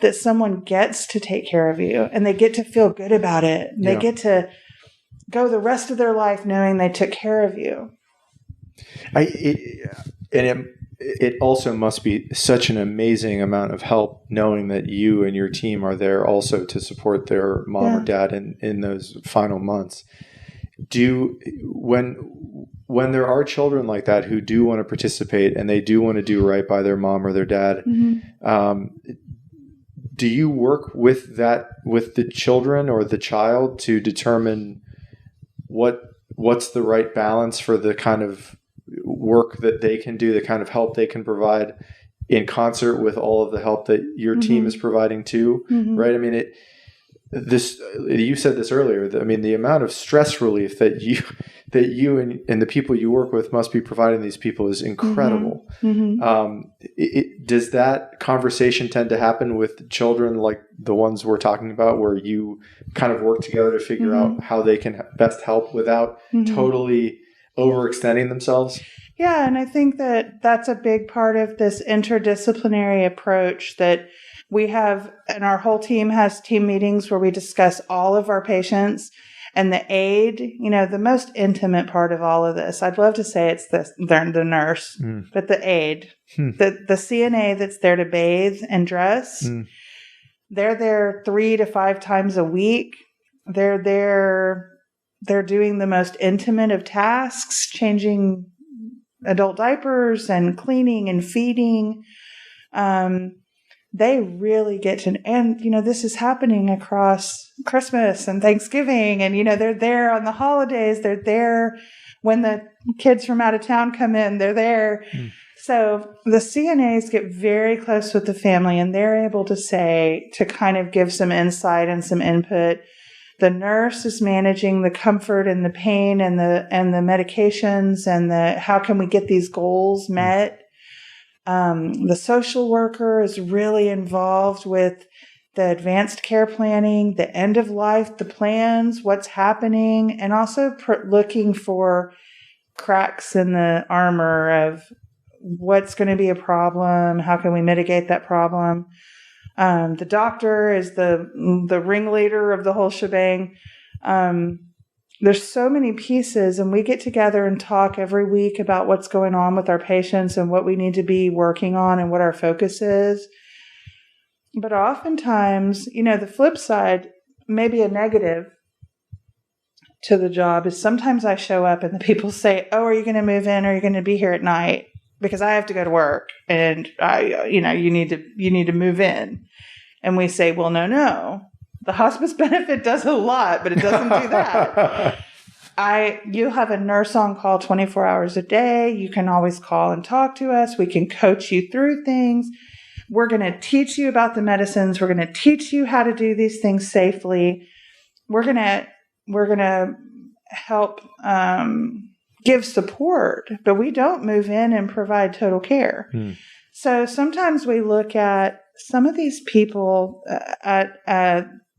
that someone gets to take care of you and they get to feel good about it. And they get to go the rest of their life knowing they took care of you. It also must be such an amazing amount of help knowing that you and your team are there also to support their mom or dad in those final months. When there are children like that who do want to participate and they do want to do right by their mom or their dad, do you work with the children or the child to determine what's the right balance for the kind of work that they can do, the kind of help they can provide in concert with all of the help that your team is providing too, right? I mean, you said this earlier, the amount of stress relief that you and the people you work with must be providing these people is incredible. Does that conversation tend to happen with children like the ones we're talking about, where you kind of work together to figure out how they can best help without totally overextending themselves? Yeah, and I think that that's a big part of this interdisciplinary approach that we have, and our whole team has team meetings where we discuss all of our patients. And the aide, you know, the most intimate part of all of this, I'd love to say it's the nurse, but the aide, the CNA that's there to bathe and dress, they're there 3 to 5 times a week. They're there, they're doing the most intimate of tasks, changing adult diapers and cleaning and feeding. They really get to, and, you know, this is happening across Christmas and Thanksgiving. And, you know, they're there on the holidays. They're there when the kids from out of town come in. They're there. So the CNAs get very close with the family, and they're able to kind of give some insight and some input. The nurse is managing the comfort and the pain and the medications and how can we get these goals met. The social worker is really involved with the advanced care planning, the end of life, the plans, what's happening, and also looking for cracks in the armor of what's going to be a problem, how can we mitigate that problem. The doctor is the ringleader of the whole shebang. There's so many pieces, and we get together and talk every week about what's going on with our patients and what we need to be working on and what our focus is. But oftentimes, you know, the flip side, maybe a negative to the job, is sometimes I show up and the people say, "Oh, are you going to move in? Or are you going to be here at night? Because I have to go to work, and you need to move in." And we say, "Well, no. The hospice benefit does a lot, but it doesn't do that." You have a nurse on call 24 hours a day. You can always call and talk to us. We can coach you through things. We're going to teach you about the medicines. We're going to teach you how to do these things safely. We're going to help give support, but we don't move in and provide total care. So sometimes we look at some of these people, at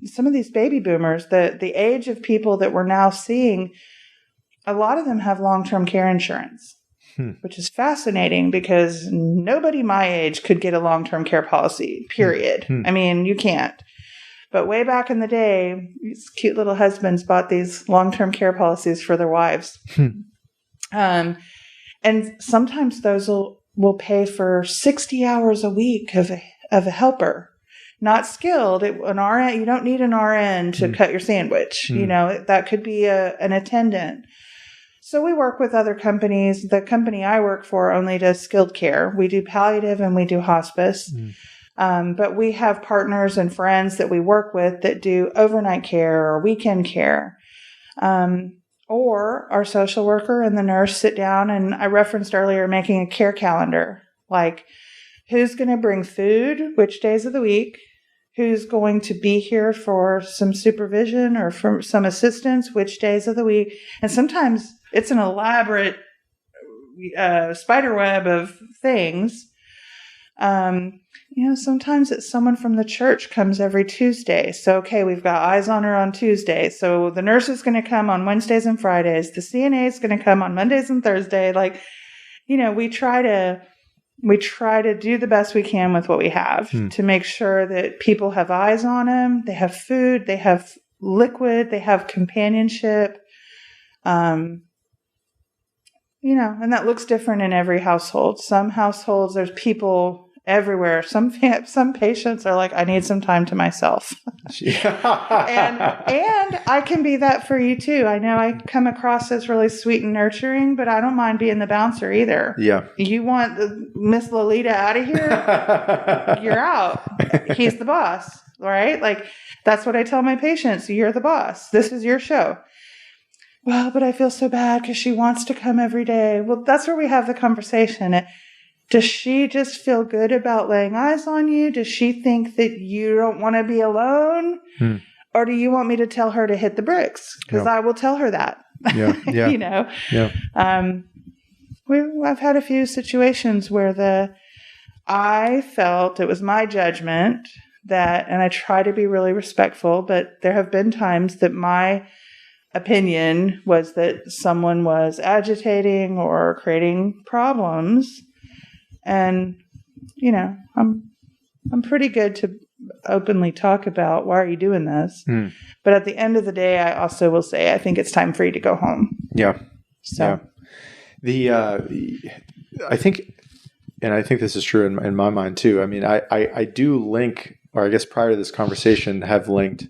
some of these baby boomers, the age of people that we're now seeing, a lot of them have long-term care insurance, which is fascinating because nobody my age could get a long-term care policy, period. I mean, you can't. But way back in the day, these cute little husbands bought these long-term care policies for their wives. And sometimes those will pay for 60 hours a week of a helper. Not skilled. An RN, you don't need an RN to cut your sandwich. You know, that could be an attendant. So we work with other companies. The company I work for only does skilled care. We do palliative and we do hospice. But we have partners and friends that we work with that do overnight care or weekend care. Or our social worker and the nurse sit down, and I referenced earlier making a care calendar, like who's going to bring food, which days of the week, who's going to be here for some supervision or for some assistance, which days of the week. And sometimes it's an elaborate spider web of things. You know, sometimes it's someone from the church comes every Tuesday. So, okay, we've got eyes on her on Tuesday. So the nurse is going to come on Wednesdays and Fridays. The CNA is going to come on Mondays and Thursday. Like, you know, we try to do the best we can with what we have to make sure that people have eyes on them. They have food, they have liquid, they have companionship. You know, and that looks different in every household. Some households, there's people everywhere. Some patients are like, I need some time to myself. and I can be that for you too. I know I come across as really sweet and nurturing, but I don't mind being the bouncer either. Yeah. You want Miss Lolita out of here? You're out. He's the boss, right? Like, that's what I tell my patients. You're the boss. This is your show. Well, but I feel so bad because she wants to come every day. Well, that's where we have the conversation. Does she just feel good about laying eyes on you? Does she think that you don't want to be alone? Or do you want me to tell her to hit the bricks? Because I will tell her that. Yeah. You know? Yeah. I've had a few situations where I felt it was my judgment that, and I try to be really respectful, but there have been times that my opinion was that someone was agitating or creating problems. And, you know, I'm pretty good to openly talk about, why are you doing this? But at the end of the day, I also will say, I think it's time for you to go home. Yeah. So I think this is true in my mind too. I mean, I do link, or I guess prior to this conversation have linked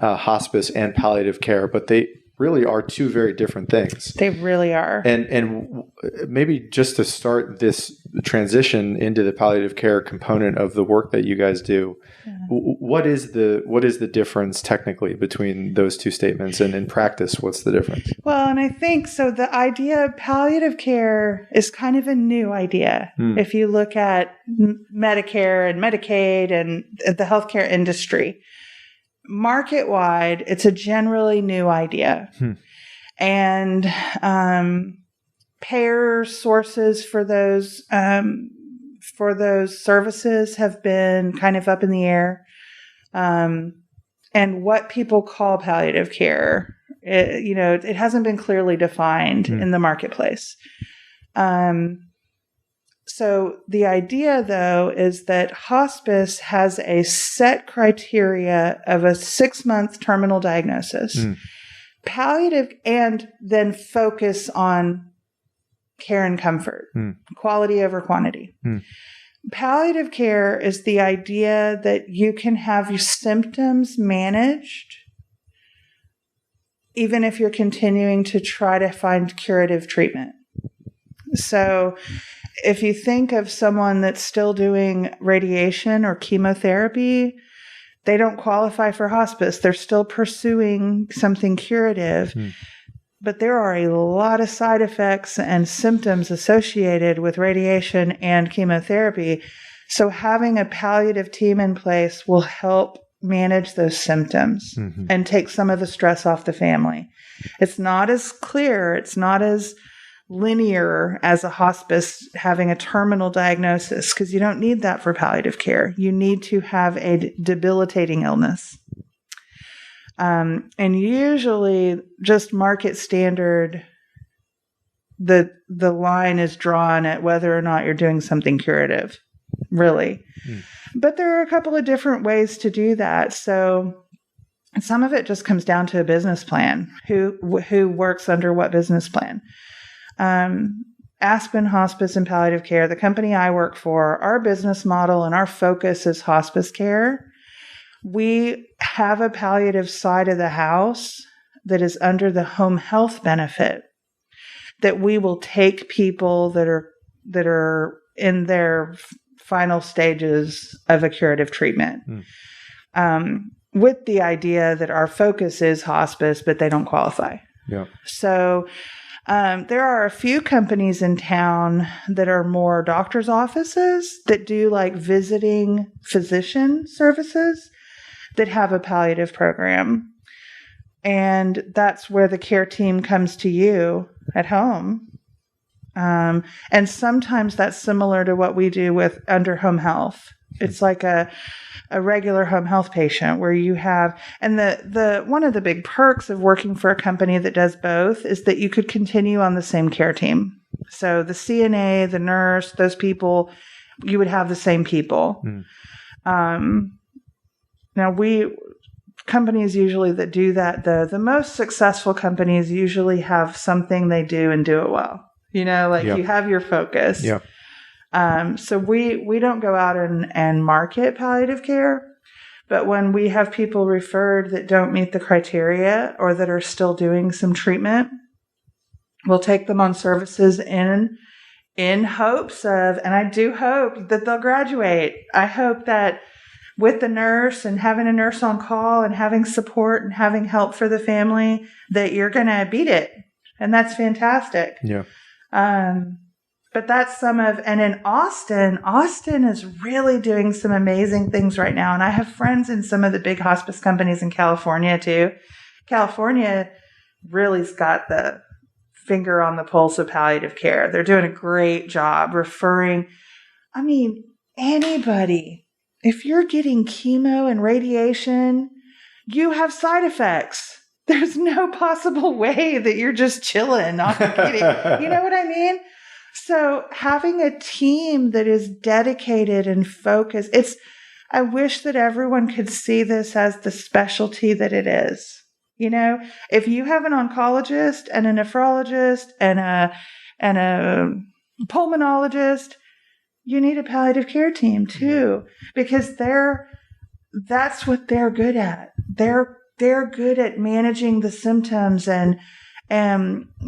hospice and palliative care, but they really are two very different things. They really are. And maybe just to start this transition into the palliative care component of the work that you guys do, what is the difference technically between those two statements, and in practice, what's the difference? Well, and I think so the idea of palliative care is kind of a new idea. If you look at Medicare and Medicaid and the healthcare industry, market-wide, it's a generally new idea. And payer sources for those services have been kind of up in the air. And what people call palliative care, it hasn't been clearly defined in the marketplace. So the idea, though, is that hospice has a set criteria of a 6-month terminal diagnosis, palliative, and then focus on care and comfort, quality over quantity. Palliative care is the idea that you can have your symptoms managed even if you're continuing to try to find curative treatment. So if you think of someone that's still doing radiation or chemotherapy, they don't qualify for hospice. They're still pursuing something curative. But there are a lot of side effects and symptoms associated with radiation and chemotherapy So having a palliative team in place will help manage those symptoms and take some of the stress off the family. It's not as clear. It's not as linear as a hospice having a terminal diagnosis, because you don't need that for palliative care. You need to have a debilitating illness. And usually just market standard, the line is drawn at whether or not you're doing something curative, really. But there are a couple of different ways to do that. So some of it just comes down to a business plan. Who works under what business plan? Aspen Hospice and Palliative Care, the company I work for, our business model and our focus is hospice care. We have a palliative side of the house that is under the home health benefit, that we will take people that are in their final stages of a curative treatment, with the idea that our focus is hospice, but they don't qualify. Yeah. So there are a few companies in town that are more doctor's offices that do like visiting physician services that have a palliative program. And that's where the care team comes to you at home. And sometimes that's similar to what we do with under home health. It's like a regular home health patient where you have, and the one of the big perks of working for a company that does both is that you could continue on the same care team. So the CNA, the nurse, those people, you would have the same people. Now companies usually that do that, the most successful companies usually have something they do and do it well. You know, like you have your focus. Yeah. So we don't go out and market palliative care, but when we have people referred that don't meet the criteria or that are still doing some treatment, we'll take them on services in hopes of, and I do hope that they'll graduate. I hope that with the nurse and having a nurse on call and having support and having help for the family, that you're going to beat it. And that's fantastic. Yeah. But that's and in Austin is really doing some amazing things right now. And I have friends in some of the big hospice companies in California too. California really's got the finger on the pulse of palliative care. They're doing a great job referring. I mean, anybody, if you're getting chemo and radiation, you have side effects. There's no possible way that you're just chilling, not getting, you know what I mean? So having a team that is dedicated and focused, I wish that everyone could see this as the specialty that it is. You know, if you have an oncologist and a nephrologist and a pulmonologist, you need a palliative care team too, because that's what they're good at. They're good at managing the symptoms and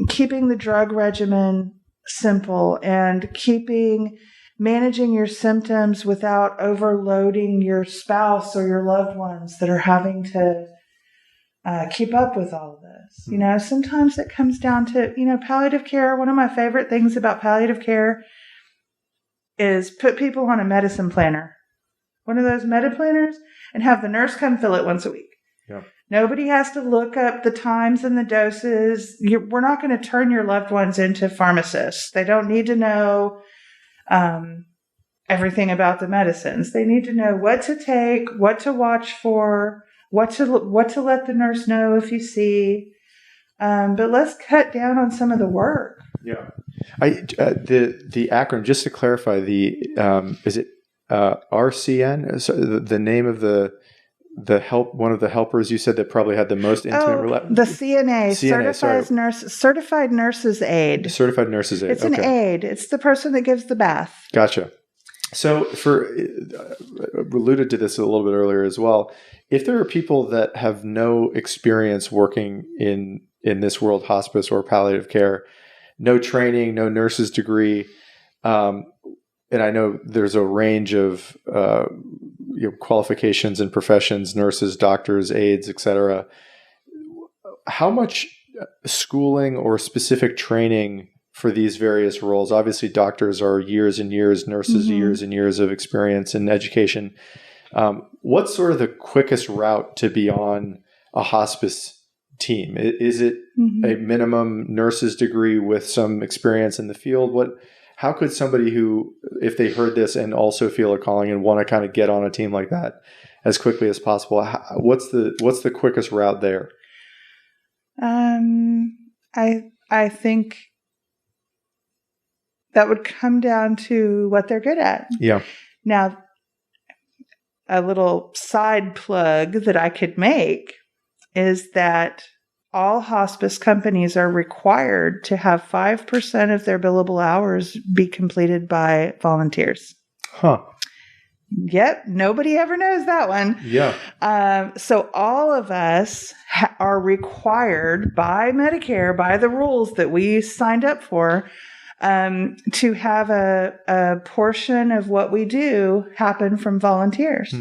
keeping the drug regimen simple and managing your symptoms without overloading your spouse or your loved ones that are having to keep up with all of this. You know, sometimes it comes down to, palliative care. One of my favorite things about palliative care is put people on a medicine planner, one of those meta planners, and have the nurse come fill it once a week. Yeah. Nobody has to look up the times and the doses. We're not going to turn your loved ones into pharmacists. They don't need to know everything about the medicines. They need to know what to take, what to watch for, what to let the nurse know if you see. But let's cut down on some of the work. Yeah. The acronym, just to clarify, is it RCN? So the name of one of the helpers you said that probably had the most intimate the CNA, certified nurse's aide. Certified nurse's aide. It's an aide. It's the person that gives the bath. Gotcha. So alluded to this a little bit earlier as well. If there are people that have no experience working in this world, hospice or palliative care, no training, no nurse's degree, and I know there's a range of qualifications and professions, nurses, doctors, aides, etc. How much schooling or specific training for these various roles? Obviously, doctors are years and years, nurses years and years of experience and education. What's sort of the quickest route to be on a hospice team? Is it a minimum nurse's degree with some experience in the field? How could somebody who, if they heard this and also feel a calling and want to kind of get on a team like that as quickly as possible, what's the quickest route there? I think that would come down to what they're good at. Yeah. Now, a little side plug that I could make is that all hospice companies are required to have 5% of their billable hours be completed by volunteers. Huh. Yep. Nobody ever knows that one. Yeah. So all of us are required by Medicare, by the rules that we signed up for, to have a portion of what we do happen from volunteers.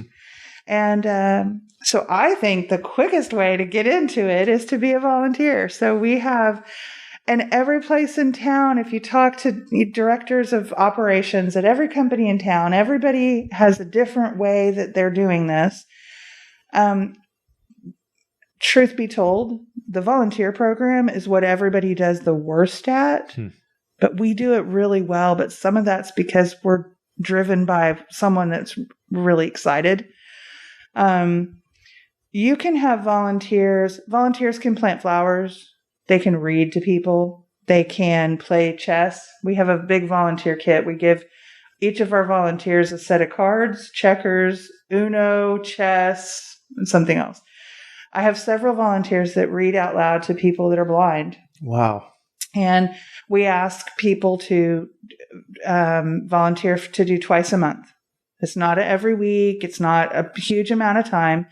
And so I think the quickest way to get into it is to be a volunteer. So we have, and every place in town, if you talk to directors of operations at every company in town, everybody has a different way that they're doing this. Truth be told, the volunteer program is what everybody does the worst at, but we do it really well. But some of that's because we're driven by someone that's really excited. You can have volunteers. Volunteers can plant flowers. They can read to people. They can play chess. We have a big volunteer kit. We give each of our volunteers a set of cards, checkers, Uno, chess, and something else. I have several volunteers that read out loud to people that are blind. Wow. And we ask people to volunteer to do twice a month. It's not every week. It's not a huge amount of time.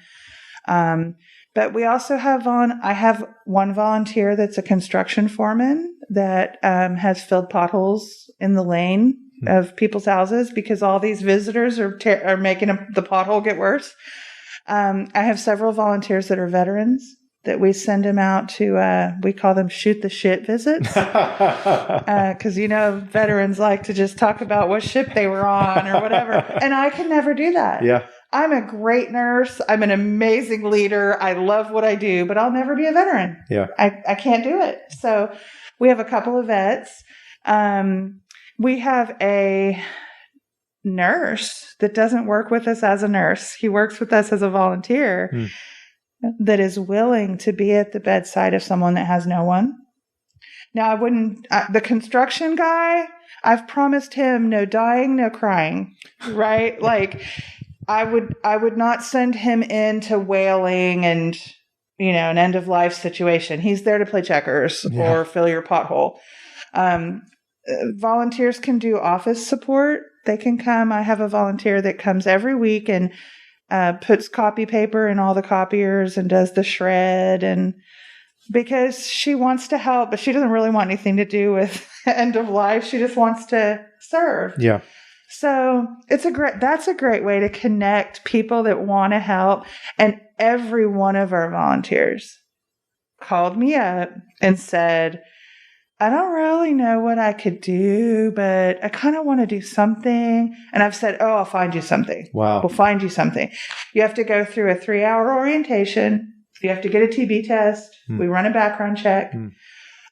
But we also have I have one volunteer that's a construction foreman that has filled potholes in the lane of people's houses because all these visitors are making the pothole get worse. I have several volunteers that are veterans that we send them out to, we call them shoot the shit visits. Because, veterans like to just talk about what ship they were on or whatever. And I can never do that. Yeah. I'm a great nurse. I'm an amazing leader. I love what I do, but I'll never be a veteran. Yeah. I can't do it. So we have a couple of vets. We have a nurse that doesn't work with us as a nurse. He works with us as a volunteer that is willing to be at the bedside of someone that has no one. Now, the construction guy, I've promised him no dying, no crying, right? Like, I would not send him into wailing and, an end of life situation. He's there to play checkers or fill your pothole. Volunteers can do office support. They can come. I have a volunteer that comes every week and puts copy paper in all the copiers and does the shred, and because she wants to help, but she doesn't really want anything to do with end of life. She just wants to serve. Yeah. So that's a great way to connect people that want to help. And every one of our volunteers called me up and said, I don't really know what I could do, but I kind of want to do something. And I've said, I'll find you something. Wow. We'll find you something. You have to go through a 3-hour orientation. You have to get a TB test. We run a background check.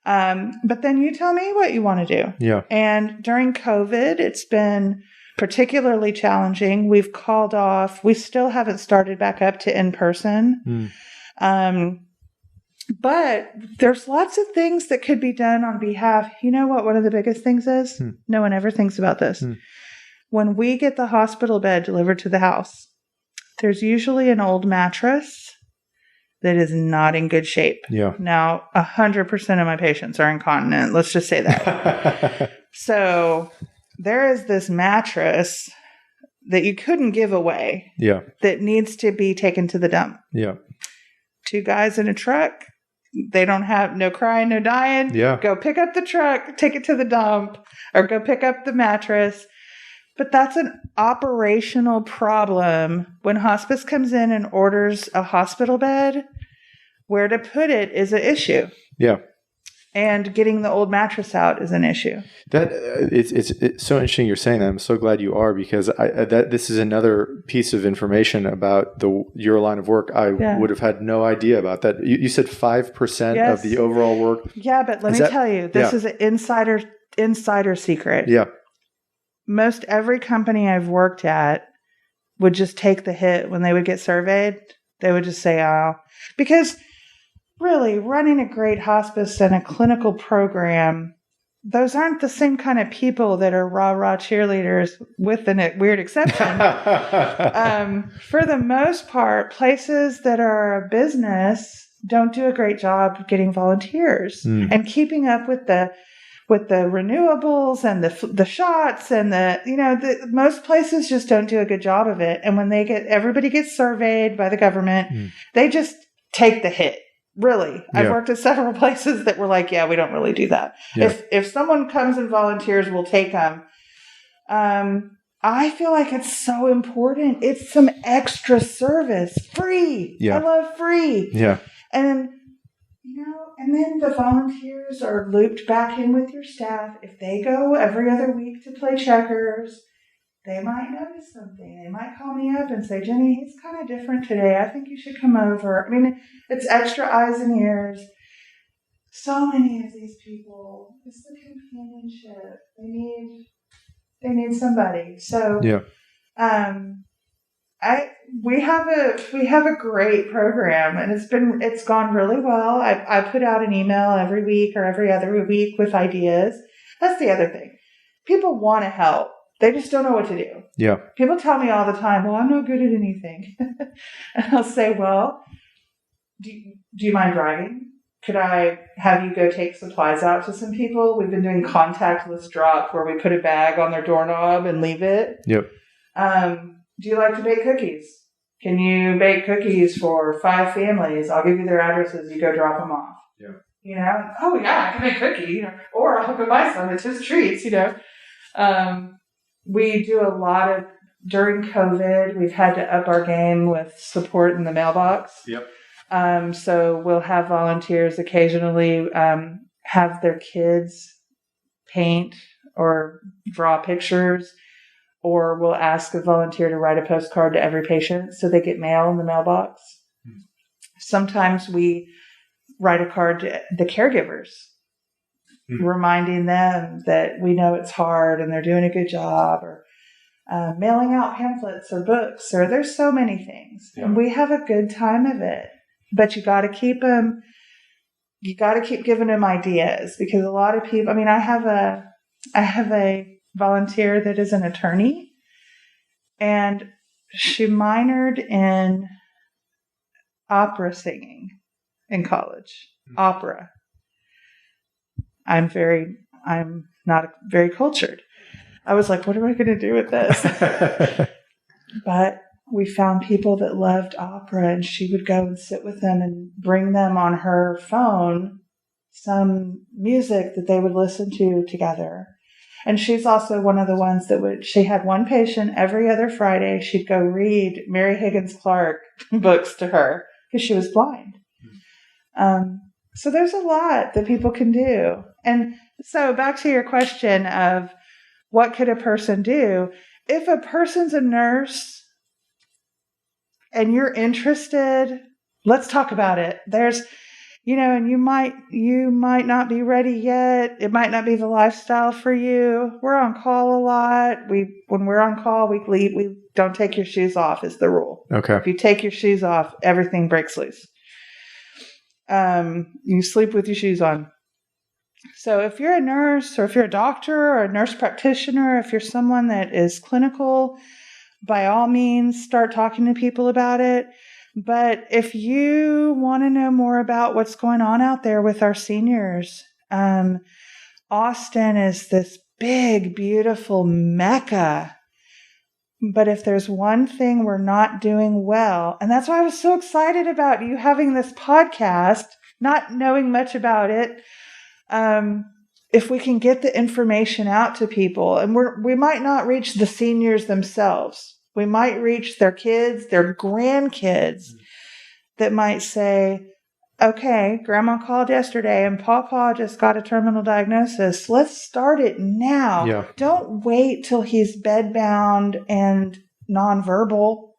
But then you tell me what you want to do. Yeah. And during COVID, it's been particularly challenging. We've called off. We still haven't started back up to in-person. But there's lots of things that could be done on behalf. You know what one of the biggest things is? No one ever thinks about this. When we get the hospital bed delivered to the house, there's usually an old mattress that is not in good shape. Yeah. Now, 100% of my patients are incontinent. Let's just say that. So there is this mattress that you couldn't give away. Yeah. That needs to be taken to the dump. Yeah. 2 guys in a truck. They don't have no crying, no dying. Yeah. Go pick up the truck, take it to the dump, or go pick up the mattress. But that's an operational problem. When hospice comes in and orders a hospital bed, where to put it is an issue. Yeah. And getting the old mattress out is an issue. That it's so interesting you're saying that. I'm so glad you are, because this is another piece of information about your line of work. I would have had no idea about that. You said 5% of the overall work. Yeah, but let me tell you, this is an insider secret. Yeah. Most every company I've worked at would just take the hit when they would get surveyed. They would just say, "Oh," because really, running a great hospice and a clinical program, those aren't the same kind of people that are rah-rah cheerleaders, with a weird exception. For the most part, places that are a business don't do a great job getting volunteers and keeping up with the renewables and the shots and most places just don't do a good job of it. And when everybody gets surveyed by the government, they just take the hit. Really. I've worked at several places that were like, yeah, we don't really do that. Yeah. If someone comes and volunteers, we'll take them. I feel like it's so important. It's some extra service. Free. Yeah. I love free. Yeah. And, and then the volunteers are looped back in with your staff. If they go every other week to play checkers, they might notice something. They might call me up and say, "Jenny, he's kind of different today. I think you should come over." I mean, it's extra eyes and ears. So many of these people, it's the companionship. They need somebody. So, we have a great program, and it's gone really well. I put out an email every week or every other week with ideas. That's the other thing. People want to help. They just don't know what to do. Yeah. People tell me all the time, "Well, I'm not good at anything." And I'll say, "Well, do you mind driving? Could I have you go take supplies out to some people? We've been doing contactless drop where we put a bag on their doorknob and leave it. Yep. Do you like to bake cookies? Can you bake cookies for 5 families? I'll give you their addresses. You go drop them off." Yeah. "Oh yeah, I can make cookie, or I'll go buy some. It's just treats, We do a lot of, during COVID, we've had to up our game with support in the mailbox. Yep. So we'll have volunteers occasionally have their kids paint or draw pictures, or we'll ask a volunteer to write a postcard to every patient so they get mail in the mailbox. Sometimes we write a card to the caregivers, reminding them that we know it's hard and they're doing a good job, or mailing out pamphlets or books, or there's so many things. Yeah. And we have a good time of it, but you got to keep giving them ideas, because a lot of people, I have a volunteer that is an attorney, and she minored in opera singing in college. Opera. I'm not very cultured. I was like, what am I going to do with this? But we found people that loved opera, and she would go and sit with them and bring them on her phone some music that they would listen to together. And she's also one of the ones she had one patient every other Friday. She'd go read Mary Higgins Clark books to her because she was blind. So there's a lot that people can do. And so back to your question of what could a person do? If a person's a nurse and you're interested, let's talk about it. There's, and you might not be ready yet. It might not be the lifestyle for you. We're on call a lot. When we're on call, we don't take your shoes off is the rule. Okay. If you take your shoes off, everything breaks loose. You sleep with your shoes on. So if you're a nurse, or if you're a doctor or a nurse practitioner, if you're someone that is clinical, by all means, start talking to people about it. But if you want to know more about what's going on out there with our seniors, Austin is this big, beautiful mecca. But if there's one thing we're not doing well, and that's why I was so excited about you having this podcast, not knowing much about it, if we can get the information out to people, and we might not reach the seniors themselves. We might reach their kids, their grandkids, that might say, okay, grandma called yesterday and Pawpaw just got a terminal diagnosis. Let's start it now. Yeah. Don't wait till he's bedbound and nonverbal.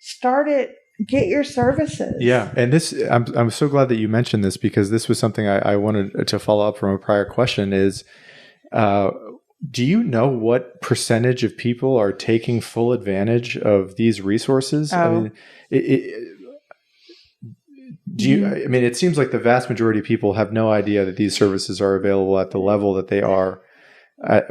Start it. Get your services. Yeah. And this, I'm so glad that you mentioned this, because this was something I wanted to follow up from a prior question is, do you know what percentage of people are taking full advantage of these resources? Oh. I mean, it seems like the vast majority of people have no idea that these services are available at the level that they are,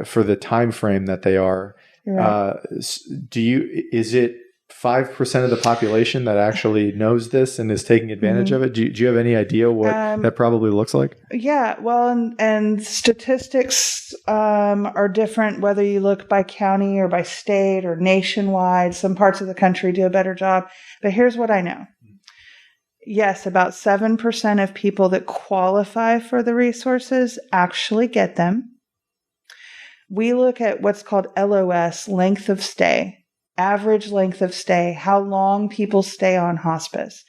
for the time frame that they are. Right. Is it 5% of the population that actually knows this and is taking advantage of it? Do you have any idea what that probably looks like? Yeah, well, and statistics are different whether you look by county or by state or nationwide. Some parts of the country do a better job. But here's what I know. Yes, about 7% of people that qualify for the resources actually get them. We look at what's called LOS, length of stay. Average length of stay, how long people stay on hospice,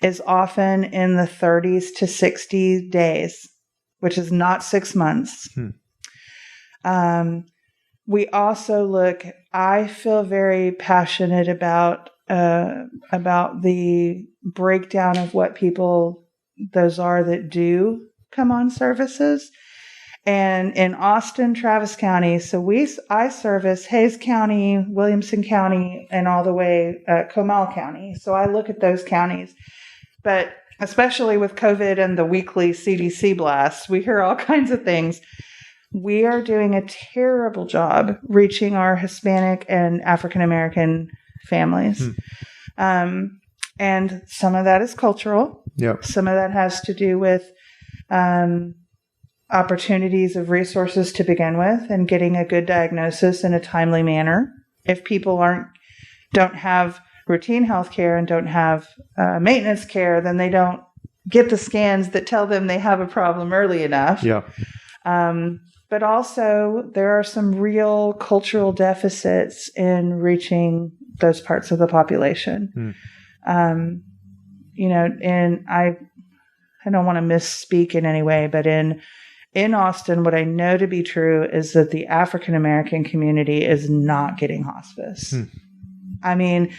is often in the 30s to 60 days, which is not 6 months. We also look, I feel very passionate about the breakdown of what people those are that do come on services. And in Austin, Travis County, I service Hayes County, Williamson County, and all the way Comal County. So I look at those counties. But especially with COVID and the weekly CDC blasts, we hear all kinds of things. We are doing a terrible job reaching our Hispanic and African American families. And some of that is cultural. Yep. Some of that has to do with opportunities of resources to begin with and getting a good diagnosis in a timely manner. If people don't have routine health care and don't have maintenance care, then they don't get the scans that tell them they have a problem early enough. Yeah. But also there are some real cultural deficits in reaching those parts of the population. And I don't want to misspeak in any way, but in Austin, what I know to be true is that the African American community is not getting hospice. I mean,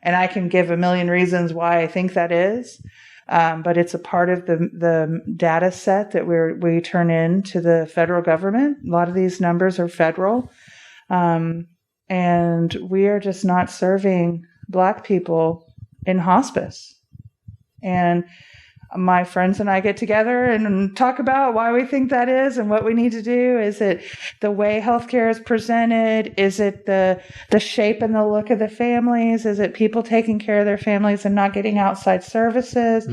and I can give a million reasons why I think that is, but it's a part of the data set that we turn in to the federal government. A lot of these numbers are federal, and we are just not serving Black people in hospice. And my friends and I get together and talk about why we think that is and what we need to do. Is it the way healthcare is presented? Is it the shape and the look of the families? Is it people taking care of their families and not getting outside services?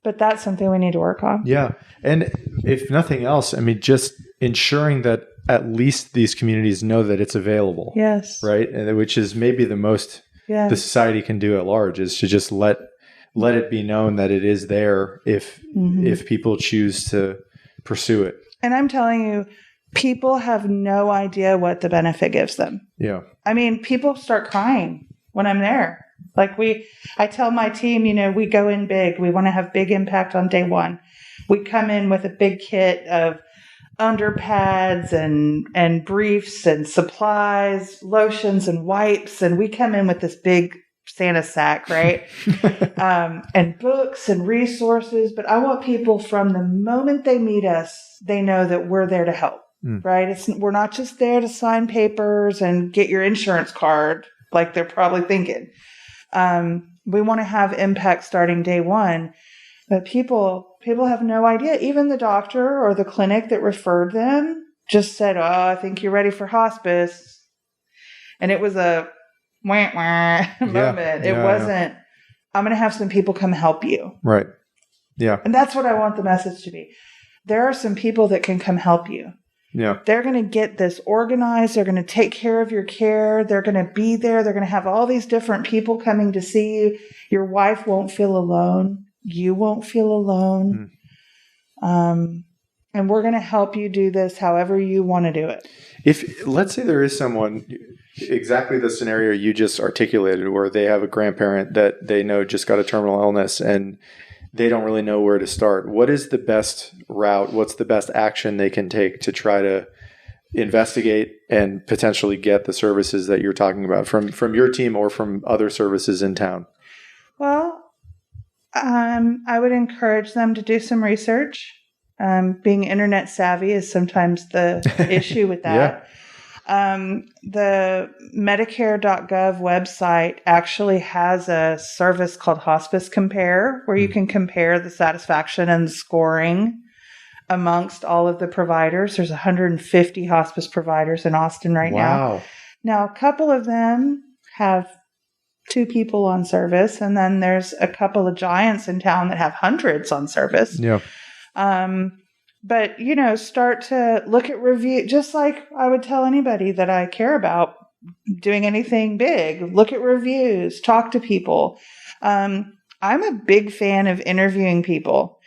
But that's something we need to work on. Yeah. And if nothing else, I mean, just ensuring that at least these communities know that it's available. Yes. Right? And which is maybe the most the society can do at large, is to just let it be known that it is there if people choose to pursue it. And I'm telling you, people have no idea what the benefit gives them. Yeah. I mean, people start crying when I'm there. Like I tell my team, we go in big. We want to have big impact on day one. We come in with a big kit of underpads and briefs and supplies, lotions and wipes. And we come in with this big Santa sack, right? And books and resources. But I want people, from the moment they meet us, they know that we're there to help, right? We're not just there to sign papers and get your insurance card like they're probably thinking. We want to have impact starting day one. But people have no idea. Even the doctor or the clinic that referred them just said, "Oh, I think you're ready for hospice." And it was a moment. It wasn't, "I'm going to have some people come help you." Right. Yeah. And that's what I want the message to be. There are some people that can come help you. Yeah. They're going to get this organized. They're going to take care of your care. They're going to be there. They're going to have all these different people coming to see you. Your wife won't feel alone. You won't feel alone. And we're going to help you do this however you want to do it. If, let's say there is someone, exactly the scenario you just articulated, where they have a grandparent that they know just got a terminal illness and they don't really know where to start. What is the best route? What's the best action they can take to try to investigate and potentially get the services that you're talking about from your team or from other services in town? Well, I would encourage them to do some research. Being internet savvy is sometimes the issue with that. The Medicare.gov website actually has a service called Hospice Compare, where you can compare the satisfaction and the scoring amongst all of the providers. There's 150 hospice providers in Austin right now. Now, a couple of them have 2 people on service, and then there's a couple of giants in town that have hundreds on service. Yeah. But, start to look at review, just like I would tell anybody that I care about doing anything big. Look at reviews, talk to people. I'm a big fan of interviewing people.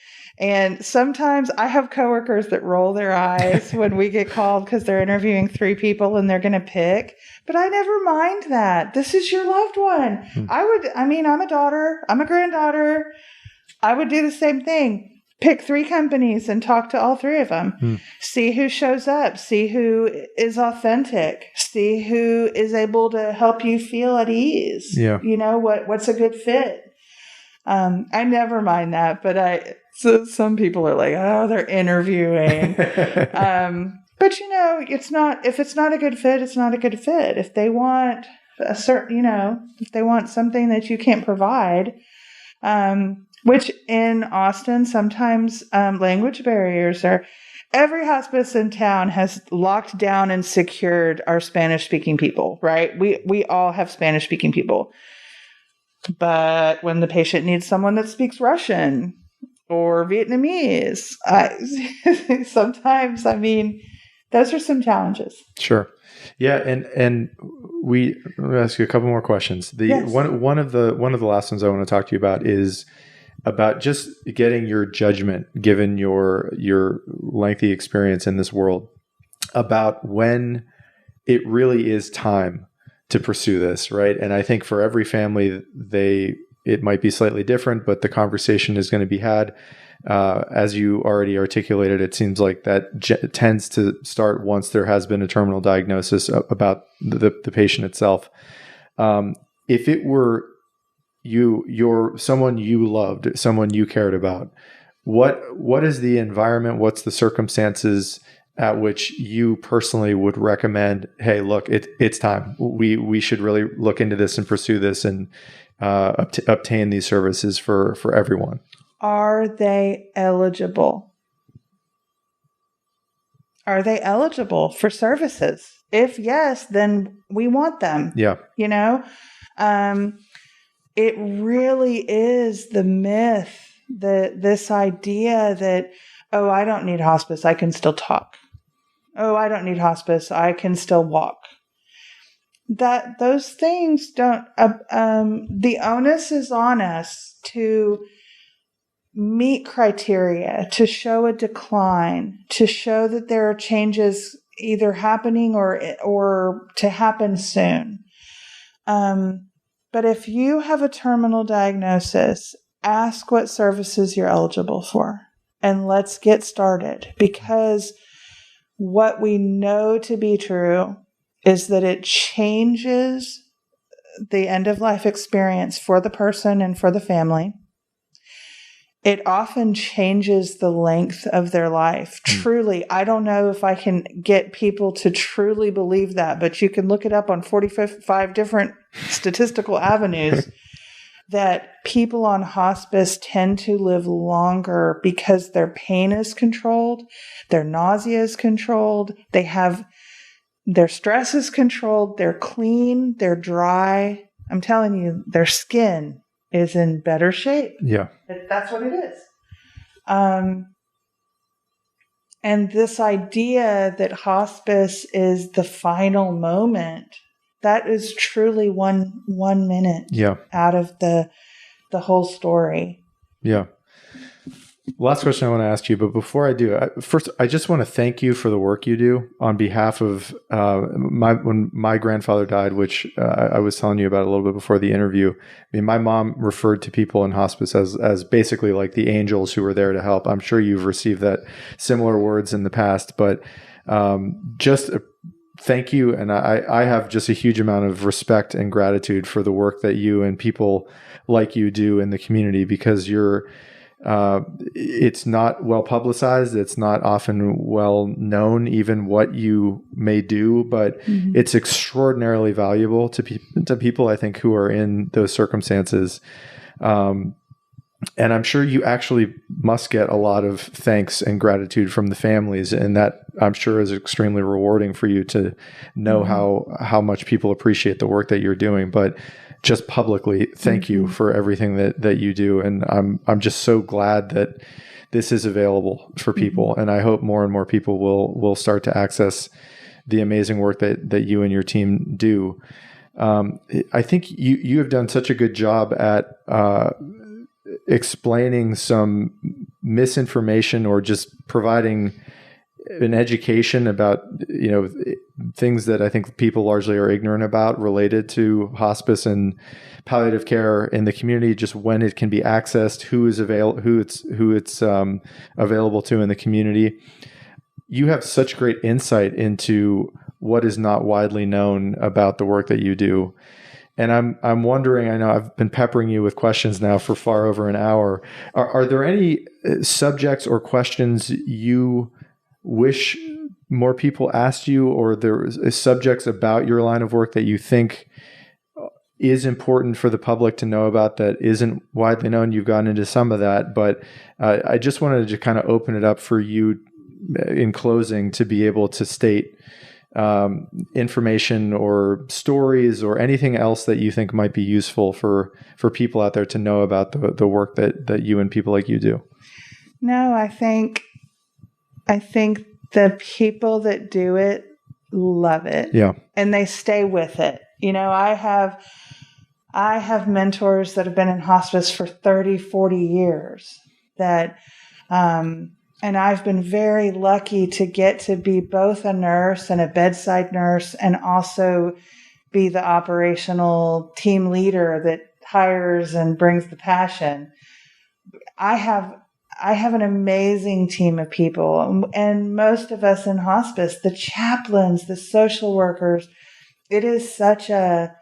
And sometimes I have coworkers that roll their eyes when we get called because they're interviewing 3 people and they're going to pick. But I never mind that. This is your loved one. I'm a daughter. I'm a granddaughter. I would do the same thing. Pick 3 companies and talk to all 3 of them. See who shows up. See who is authentic. See who is able to help you feel at ease. Yeah. What's a good fit. I never mind that, but so some people are like, oh, they're interviewing. But it's not, if it's not a good fit, it's not a good fit. If they want a certain, if they want something that you can't provide, which in Austin, sometimes language barriers are. Every hospice in town has locked down and secured our Spanish-speaking people, right? We all have Spanish-speaking people. But when the patient needs someone that speaks Russian or Vietnamese, sometimes, those are some challenges. Sure. Yeah. And I'm going to ask you a couple more questions. Yes. One of the last ones I want to talk to you about is about just getting your judgment, given your lengthy experience in this world, about when it really is time to pursue this, right? And I think for every family, it might be slightly different, but the conversation is going to be had. As you already articulated, it seems like that tends to start once there has been a terminal diagnosis about the patient itself. If it were you're someone you loved, someone you cared about, what is the environment? What's the circumstances at which you personally would recommend, hey, look, it's time. We should really look into this and pursue this and obtain these services for everyone? Are they eligible? Are they eligible for services? If yes, then we want them. Yeah. It really is the myth, this idea that, oh, I don't need hospice, I can still talk. Oh, I don't need hospice, I can still walk. That those things don't, the onus is on us to meet criteria, to show a decline, to show that there are changes either happening or to happen soon. But if you have a terminal diagnosis, ask what services you're eligible for, and let's get started. Because what we know to be true is that it changes the end-of-life experience for the person and for the family. It often changes the length of their life. Truly, I don't know if I can get people to truly believe that, but you can look it up on 45 different statistical avenues that people on hospice tend to live longer because their pain is controlled, their nausea is controlled, their stress is controlled, they're clean, they're dry. I'm telling you, their skin is in better shape. Yeah. That's what it is. And this idea that hospice is the final moment, that is truly one minute Yeah. out of the whole story. Yeah. Last question I want to ask you, but before I do, first, I just want to thank you for the work you do on behalf of when my grandfather died, which I was telling you about a little bit before the interview. I mean, my mom referred to people in hospice as basically like the angels who were there to help. I'm sure you've received that similar words in the past, but just thank you. And I have just a huge amount of respect and gratitude for the work that you and people like you do in the community, because it's not well publicized. It's not often well known, even what you may do, but it's extraordinarily valuable to people, I think, who are in those circumstances. And I'm sure you actually must get a lot of thanks and gratitude from the families, and that I'm sure is extremely rewarding for you to know how much people appreciate the work that you're doing. But just publicly, thank you for everything that you do. And I'm just so glad that this is available for people. And I hope more and more people will start to access the amazing work that you and your team do. I think you have done such a good job at explaining some misinformation, or just providing an education about, things that I think people largely are ignorant about related to hospice and palliative care in the community, just when it can be accessed, who it's available to in the community. You have such great insight into what is not widely known about the work that you do. And I'm wondering, I know I've been peppering you with questions now for far over an hour. Are there any subjects or questions you wish more people asked you, or there is subjects about your line of work that you think is important for the public to know about that isn't widely known? You've gone into some of that, but I just wanted to kind of open it up for you in closing to be able to state information or stories or anything else that you think might be useful for people out there to know about the work that you and people like you do. No, I think the people that do it love it. Yeah. And they stay with it. I have mentors that have been in hospice for 30, 40 years that, and I've been very lucky to get to be both a nurse and a bedside nurse, and also be the operational team leader that hires and brings the passion. I have an amazing team of people, and most of us in hospice, the chaplains, the social workers, it's such a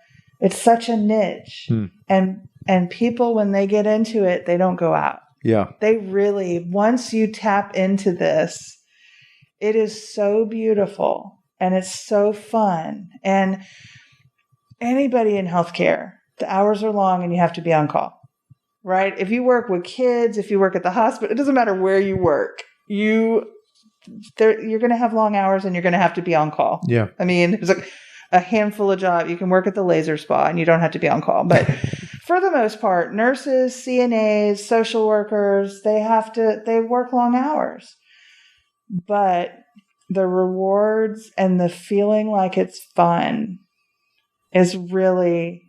niche. And people, when they get into it, they don't go out. Yeah. They really, once you tap into this, it is so beautiful and it's so fun. And anybody in healthcare, the hours are long and you have to be on call. Right? If you work with kids, if you work at the hospital, it doesn't matter where you work. You're going to have long hours and you're going to have to be on call. Yeah. I mean, there's a handful of jobs. You can work at the laser spa and you don't have to be on call. But for the most part, nurses, CNAs, social workers, they work long hours. But the rewards and the feeling like it's fun is really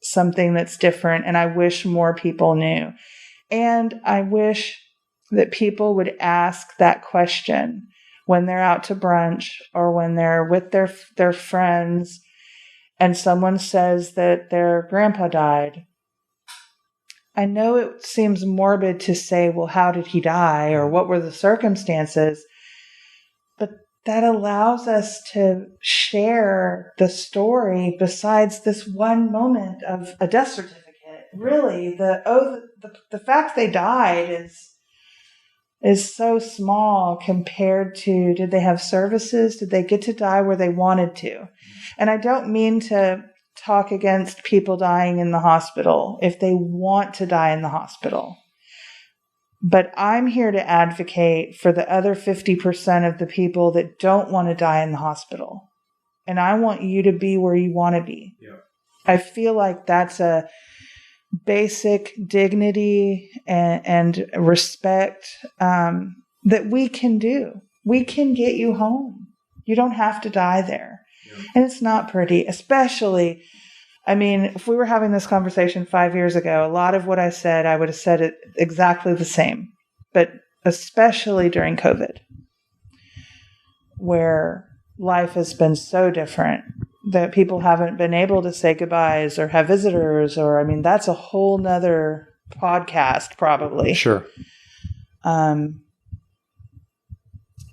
something that's different, and I wish more people knew. And I wish that people would ask that question when they're out to brunch or when they're with their friends and someone says that their grandpa died. I know it seems morbid to say, well, how did he die, or what were the circumstances? But that allows us to share the story besides this one moment of a death certificate. Really, the fact they died is so small compared to, did they have services? Did they get to die where they wanted to? And I don't mean to talk against people dying in the hospital if they want to die in the hospital. But I'm here to advocate for the other 50% of the people that don't want to die in the hospital. And I want you to be where you want to be. Yeah. I feel like that's a basic dignity and respect that we can do. We can get you home. You don't have to die there. Yeah. And it's not pretty, especially, I mean, if we were having this conversation 5 years ago, a lot of what I said, I would have said it exactly the same. but especially during COVID, where life has been so different that people haven't been able to say goodbyes or have visitors, or, I mean, that's a whole nother podcast probably. Sure.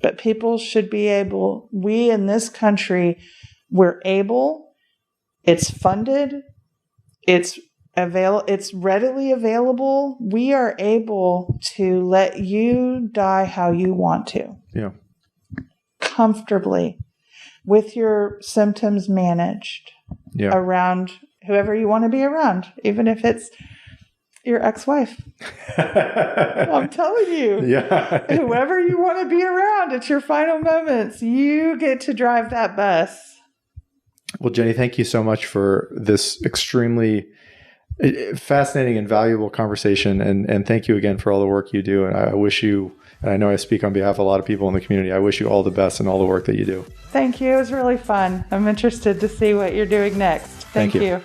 But people should be able, we in this country, we're able, it's funded, it's readily available. We are able to let you die how you want to. Yeah. Comfortably, with your symptoms managed, around whoever you want to be around, even if it's your ex-wife. I'm telling you, whoever you want to be around at your final moments, you get to drive that bus. Well, Jenny, thank you so much for this extremely fascinating and valuable conversation. And thank you again for all the work you do. And I wish you, and I know I speak on behalf of a lot of people in the community, I wish you all the best in all the work that you do. Thank you. It was really fun. I'm interested to see what you're doing next. Thank you.